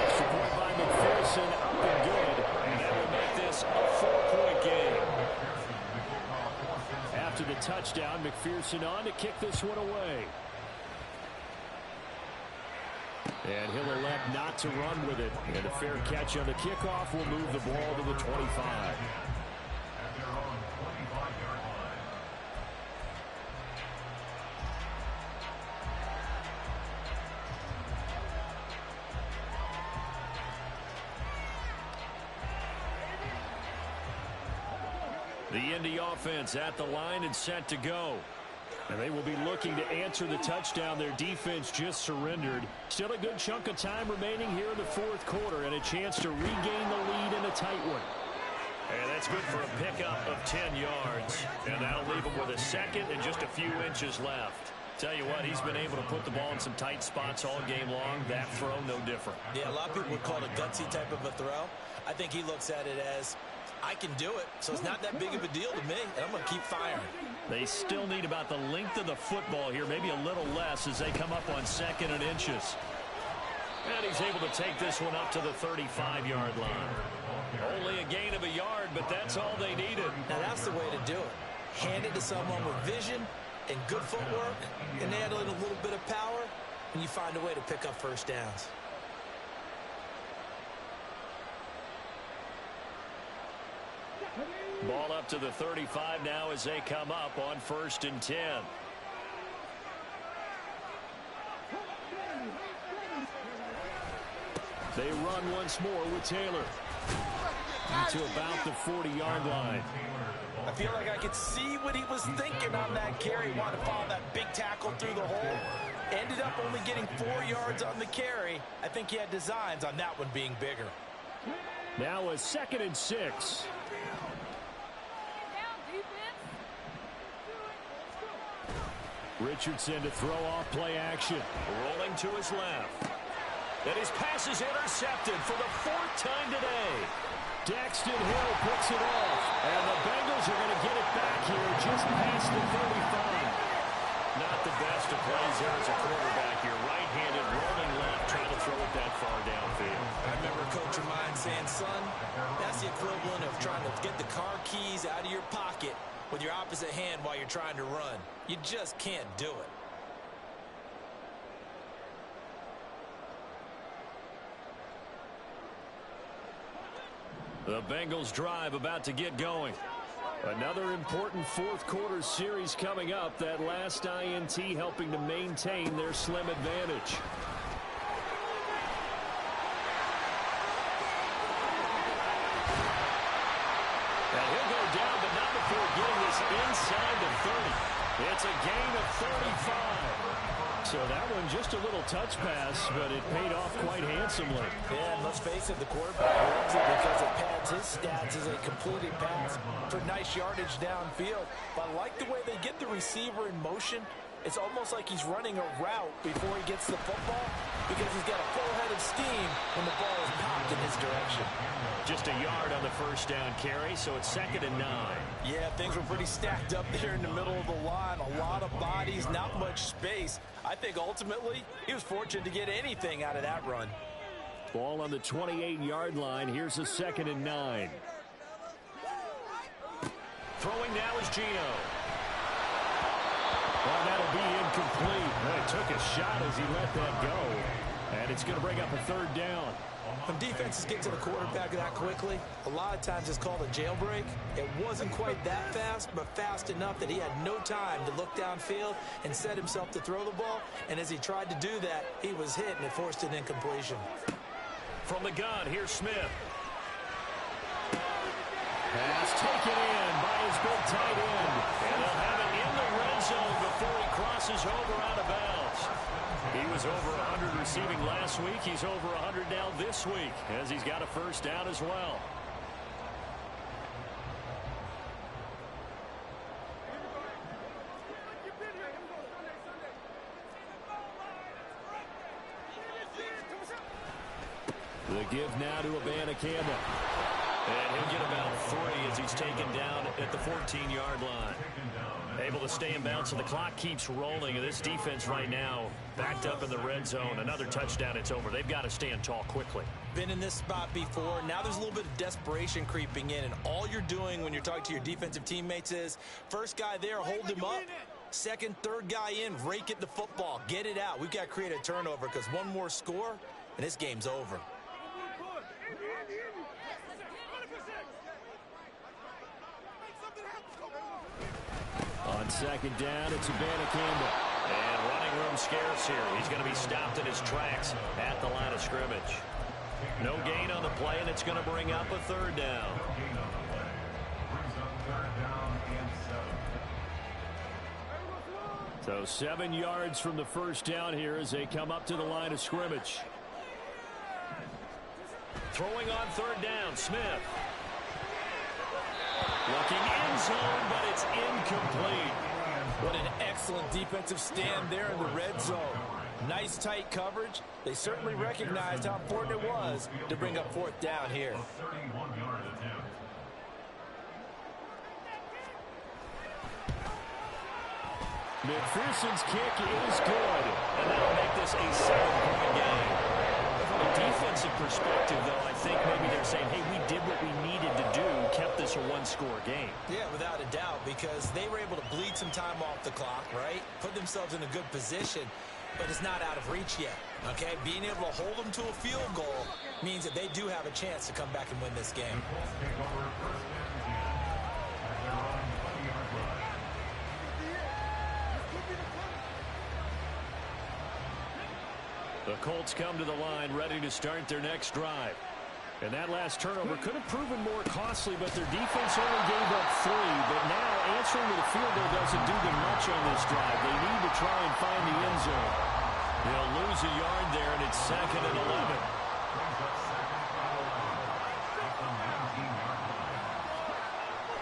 Extra point by McPherson, up and good. And that will make this a 4-point game. After the touchdown, McPherson on to kick this one away. And he'll elect not to run with it. And a fair catch on the kickoff will move the ball to the 25. The Indy offense at the line and set to go. And they will be looking to answer the touchdown their defense just surrendered. Still a good chunk of time remaining here in the fourth quarter and a chance to regain the lead in a tight one. And that's good for a pickup of 10 yards. And that'll leave him with a second and just a few inches left. Tell you what, he's been able to put the ball in some tight spots all game long. That throw, no different. Yeah, a lot of people would call it a gutsy type of a throw. I think he looks at it as, I can do it, so it's not that big of a deal to me, and I'm going to keep firing. They still need about the length of the football here, maybe a little less as they come up on 2nd and inches. And he's able to take this one up to the 35-yard line. Only a gain of a yard, but that's all they needed. Now that's the way to do it. Hand it to someone with vision and good footwork, and add in a little bit of power, and you find a way to pick up first downs. Ball up to the 35 now as they come up on 1st and 10. They run once more with Taylor. To about the 40-yard line. I feel like I could see what he was thinking on that carry. Wanted to follow that big tackle through the hole. Ended up only getting 4 yards on the carry. I think he had designs on that one being bigger. Now a 2nd and 6. Richardson to throw off play action. Rolling to his left. And his pass is intercepted for the 4th time today. Daxton Hill picks it off. And the Bengals are going to get it back here just past the 35. Not the best of plays there as a quarterback here. Right-handed, rolling left, trying to throw it that far downfield. I remember a coach of mine saying, son, that's the equivalent of trying to get the car keys out of your pocket with your opposite hand while you're trying to run. You just can't do it. The Bengals drive about to get going. Another important fourth quarter series coming up. That last INT helping to maintain their slim advantage. And he'll go down, but not before getting this inside the 30. It's a gain of 35. So that one just a little touch pass, but it paid off quite handsomely. Yeah, and let's face it, the quarterback loves it because it pads his stats as a completed pass for nice yardage downfield. But I like the way they get the receiver in motion. It's almost like he's running a route before he gets the football because he's got a full head of steam when the ball is popped in his direction. Just a yard on the first down carry, so it's 2nd and 9. Yeah, things were pretty stacked up there in the middle of the line. A lot of bodies, not much space. I think ultimately he was fortunate to get anything out of that run. Ball on the 28-yard line. Here's a 2nd and 9. Throwing now is Gino. Well, that'll be incomplete. Well, he took a shot as he let that go. And it's going to bring up a 3rd down. When defenses get to the quarterback that quickly, a lot of times it's called a jailbreak. It wasn't quite that fast, but fast enough that he had no time to look downfield and set himself to throw the ball. And as he tried to do that, he was hit, and it forced an incompletion. From the gun, here's Smith. Pass taken in by his big tight end. And they'll have it in the red zone before he crosses over out of bounds. He was over 100 receiving last week. He's over 100 now this week as he's got a first down as well. The give now to Abanikanda. And he'll get about 3 as he's taken down at the 14-yard line. Able to stay in bounds, and the clock keeps rolling. And this defense right now backed up in the red zone. Another touchdown, it's over. They've got to stand tall quickly. Been in this spot before. Now there's a little bit of desperation creeping in, and all you're doing when you're talking to your defensive teammates is first guy there, hold him up. Second, third guy in, rake at the football. Get it out. We've got to create a turnover because one more score, and this game's over. On second down, it's Abanikanda. And running room scarce here. He's going to be stopped in his tracks at the line of scrimmage. No gain on the play, and it's going to bring up a third down. So 7 yards from the first down here as they come up to the line of scrimmage. Throwing on third down, Smith. Looking in zone, but it's incomplete. What an excellent defensive stand there in the red zone. Nice tight coverage. They certainly recognized how important it was to bring up fourth down here. McPherson's kick is good. And that'll make this a 7-point game. From a defensive perspective, though, I think maybe they're saying, hey, we did what we needed to do, kept this a one-score game. Yeah, without a doubt, because they were able to bleed some time off the clock, right? Put themselves in a good position, but it's not out of reach yet, okay? Being able to hold them to a field goal means that they do have a chance to come back and win this game. The Colts come to the line ready to start their next drive. And that last turnover could have proven more costly, but their defense only gave up 3. But now answering with a field goal doesn't do them much on this drive. They need to try and find the end zone. They'll lose a yard there, and it's 2nd and 11.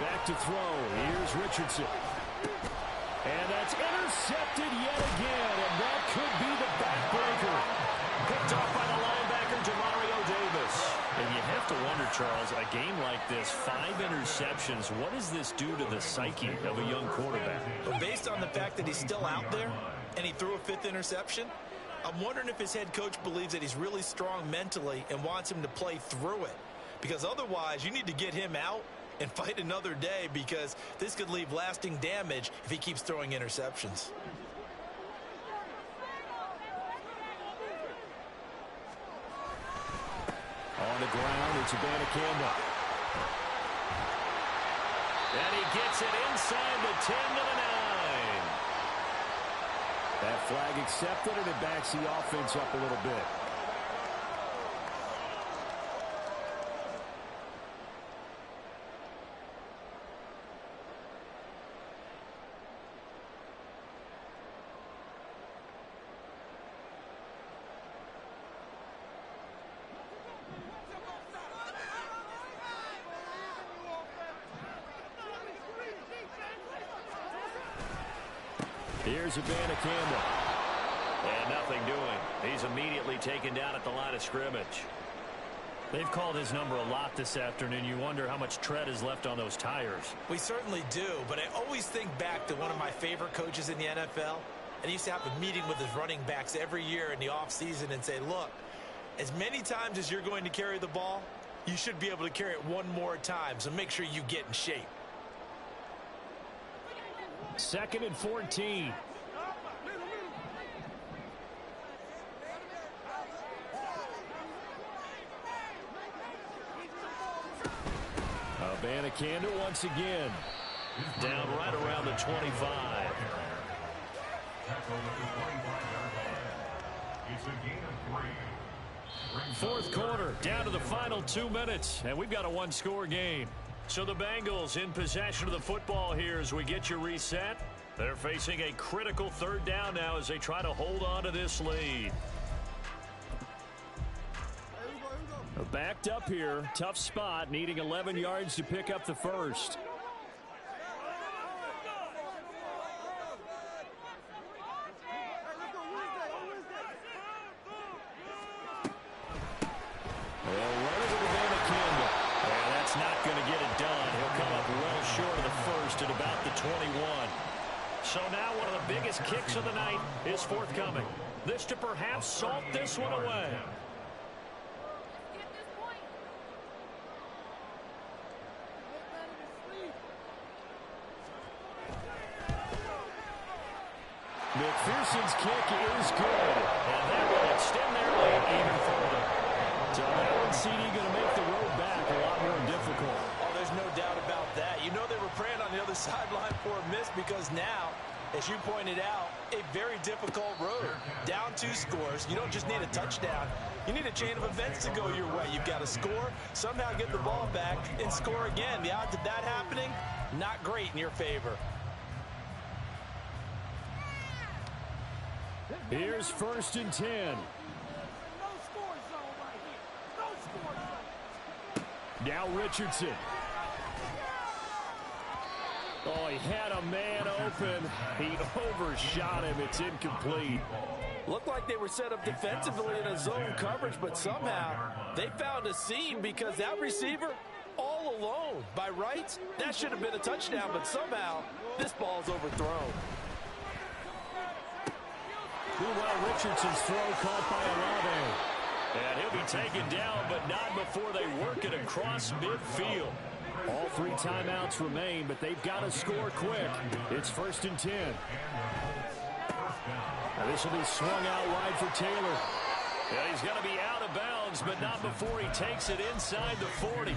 Back to throw. Here's Richardson. And that's intercepted yet again, and that could be the backbreaker. Picked off by the linebacker, Demario Davis. And you have to wonder, Charles, a game like this, 5 interceptions, what does this do to the psyche of a young quarterback? But based on the fact that he's still out there and he threw a 5th interception, I'm wondering if his head coach believes that he's really strong mentally and wants him to play through it. Because otherwise, you need to get him out and fight another day, because this could leave lasting damage if he keeps throwing interceptions. On the ground, it's Abanikanda. And he gets it inside the 10 to the 9. That flag accepted, and it backs the offense up a little bit. Here's Abanikanda. And nothing doing. He's immediately taken down at the line of scrimmage. They've called his number a lot this afternoon. You wonder how much tread is left on those tires. We certainly do, but I always think back to one of my favorite coaches in the NFL. And he used to have a meeting with his running backs every year in the offseason and say, look, as many times as you're going to carry the ball, you should be able to carry it one more time, so make sure you get in shape. 2nd and 14. Abanikanda once again. Down right around the 25. Fourth quarter, down to the final 2 minutes, and we've got a one-score game. So the Bengals in possession of the football here as we get you reset. They're facing a critical third down now as they try to hold on to this lead. Backed up here, tough spot, needing 11 yards to pick up the first. They'll run it with Van Campbell. And that's not going to get it done. He'll come up well short of the first at about the 21. So now one of the biggest kicks of the night is forthcoming. This to perhaps salt this one away. McPherson's kick is good. And that will extend their lead even further. So that one, CD, going to make the road back a lot more difficult. Oh, there's no doubt about that. You know they were praying on the other sideline for a miss because now, as you pointed out, a very difficult road. Down 2 scores. You don't just need a touchdown. You need a chain of events to go your way. You've got to score, somehow get the ball back, and score again. The odds of that happening, not great in your favor. Here's 1st and 10. Now Richardson. Oh, he had a man open. He overshot him. It's incomplete. Looked like they were set up defensively in a zone coverage, but somehow they found a seam because that receiver all alone. By rights, that should have been a touchdown, but somehow this ball's overthrown. Meanwhile, Richardson's throw caught by Olave. And he'll be taken down, but not before they work it across midfield. All 3 timeouts remain, but they've got to score quick. It's 1st and 10. Now this will be swung out wide for Taylor. Yeah, he's going to be out of bounds, but not before he takes it inside the 40.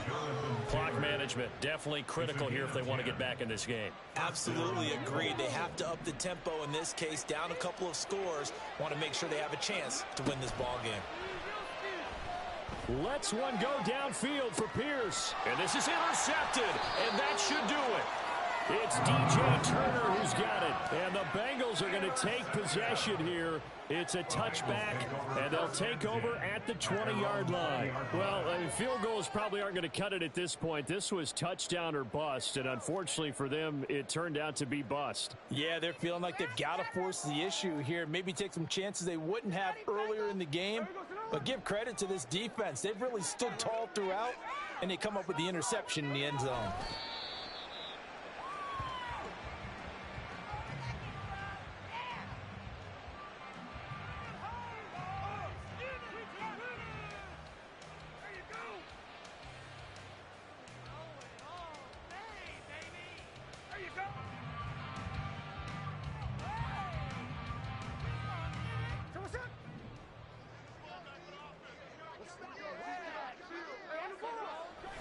Clock management, definitely critical here if they want to get back in this game. Absolutely agreed. They have to up the tempo in this case, down a couple of scores. Want to make sure they have a chance to win this ball game. Lets one go downfield for Pierce. And this is intercepted, and that should do it. It's DJ Turner who's got it. And the Bengals are going to take possession here. It's a touchback, and they'll take over at the 20-yard line. Well, field goals probably aren't going to cut it at this point. This was touchdown or bust, and unfortunately for them, it turned out to be bust. Yeah, they're feeling like they've got to force the issue here. Maybe take some chances they wouldn't have earlier in the game. But give credit to this defense. They've really stood tall throughout, and they come up with the interception in the end zone.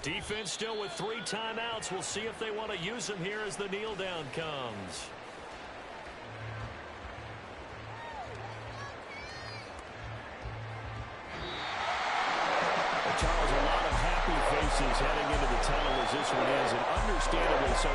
Defense still with 3 timeouts. We'll see if they want to use them here as the kneel down comes. Charles, a lot of happy faces heading into the tunnel as this one is, and understandably so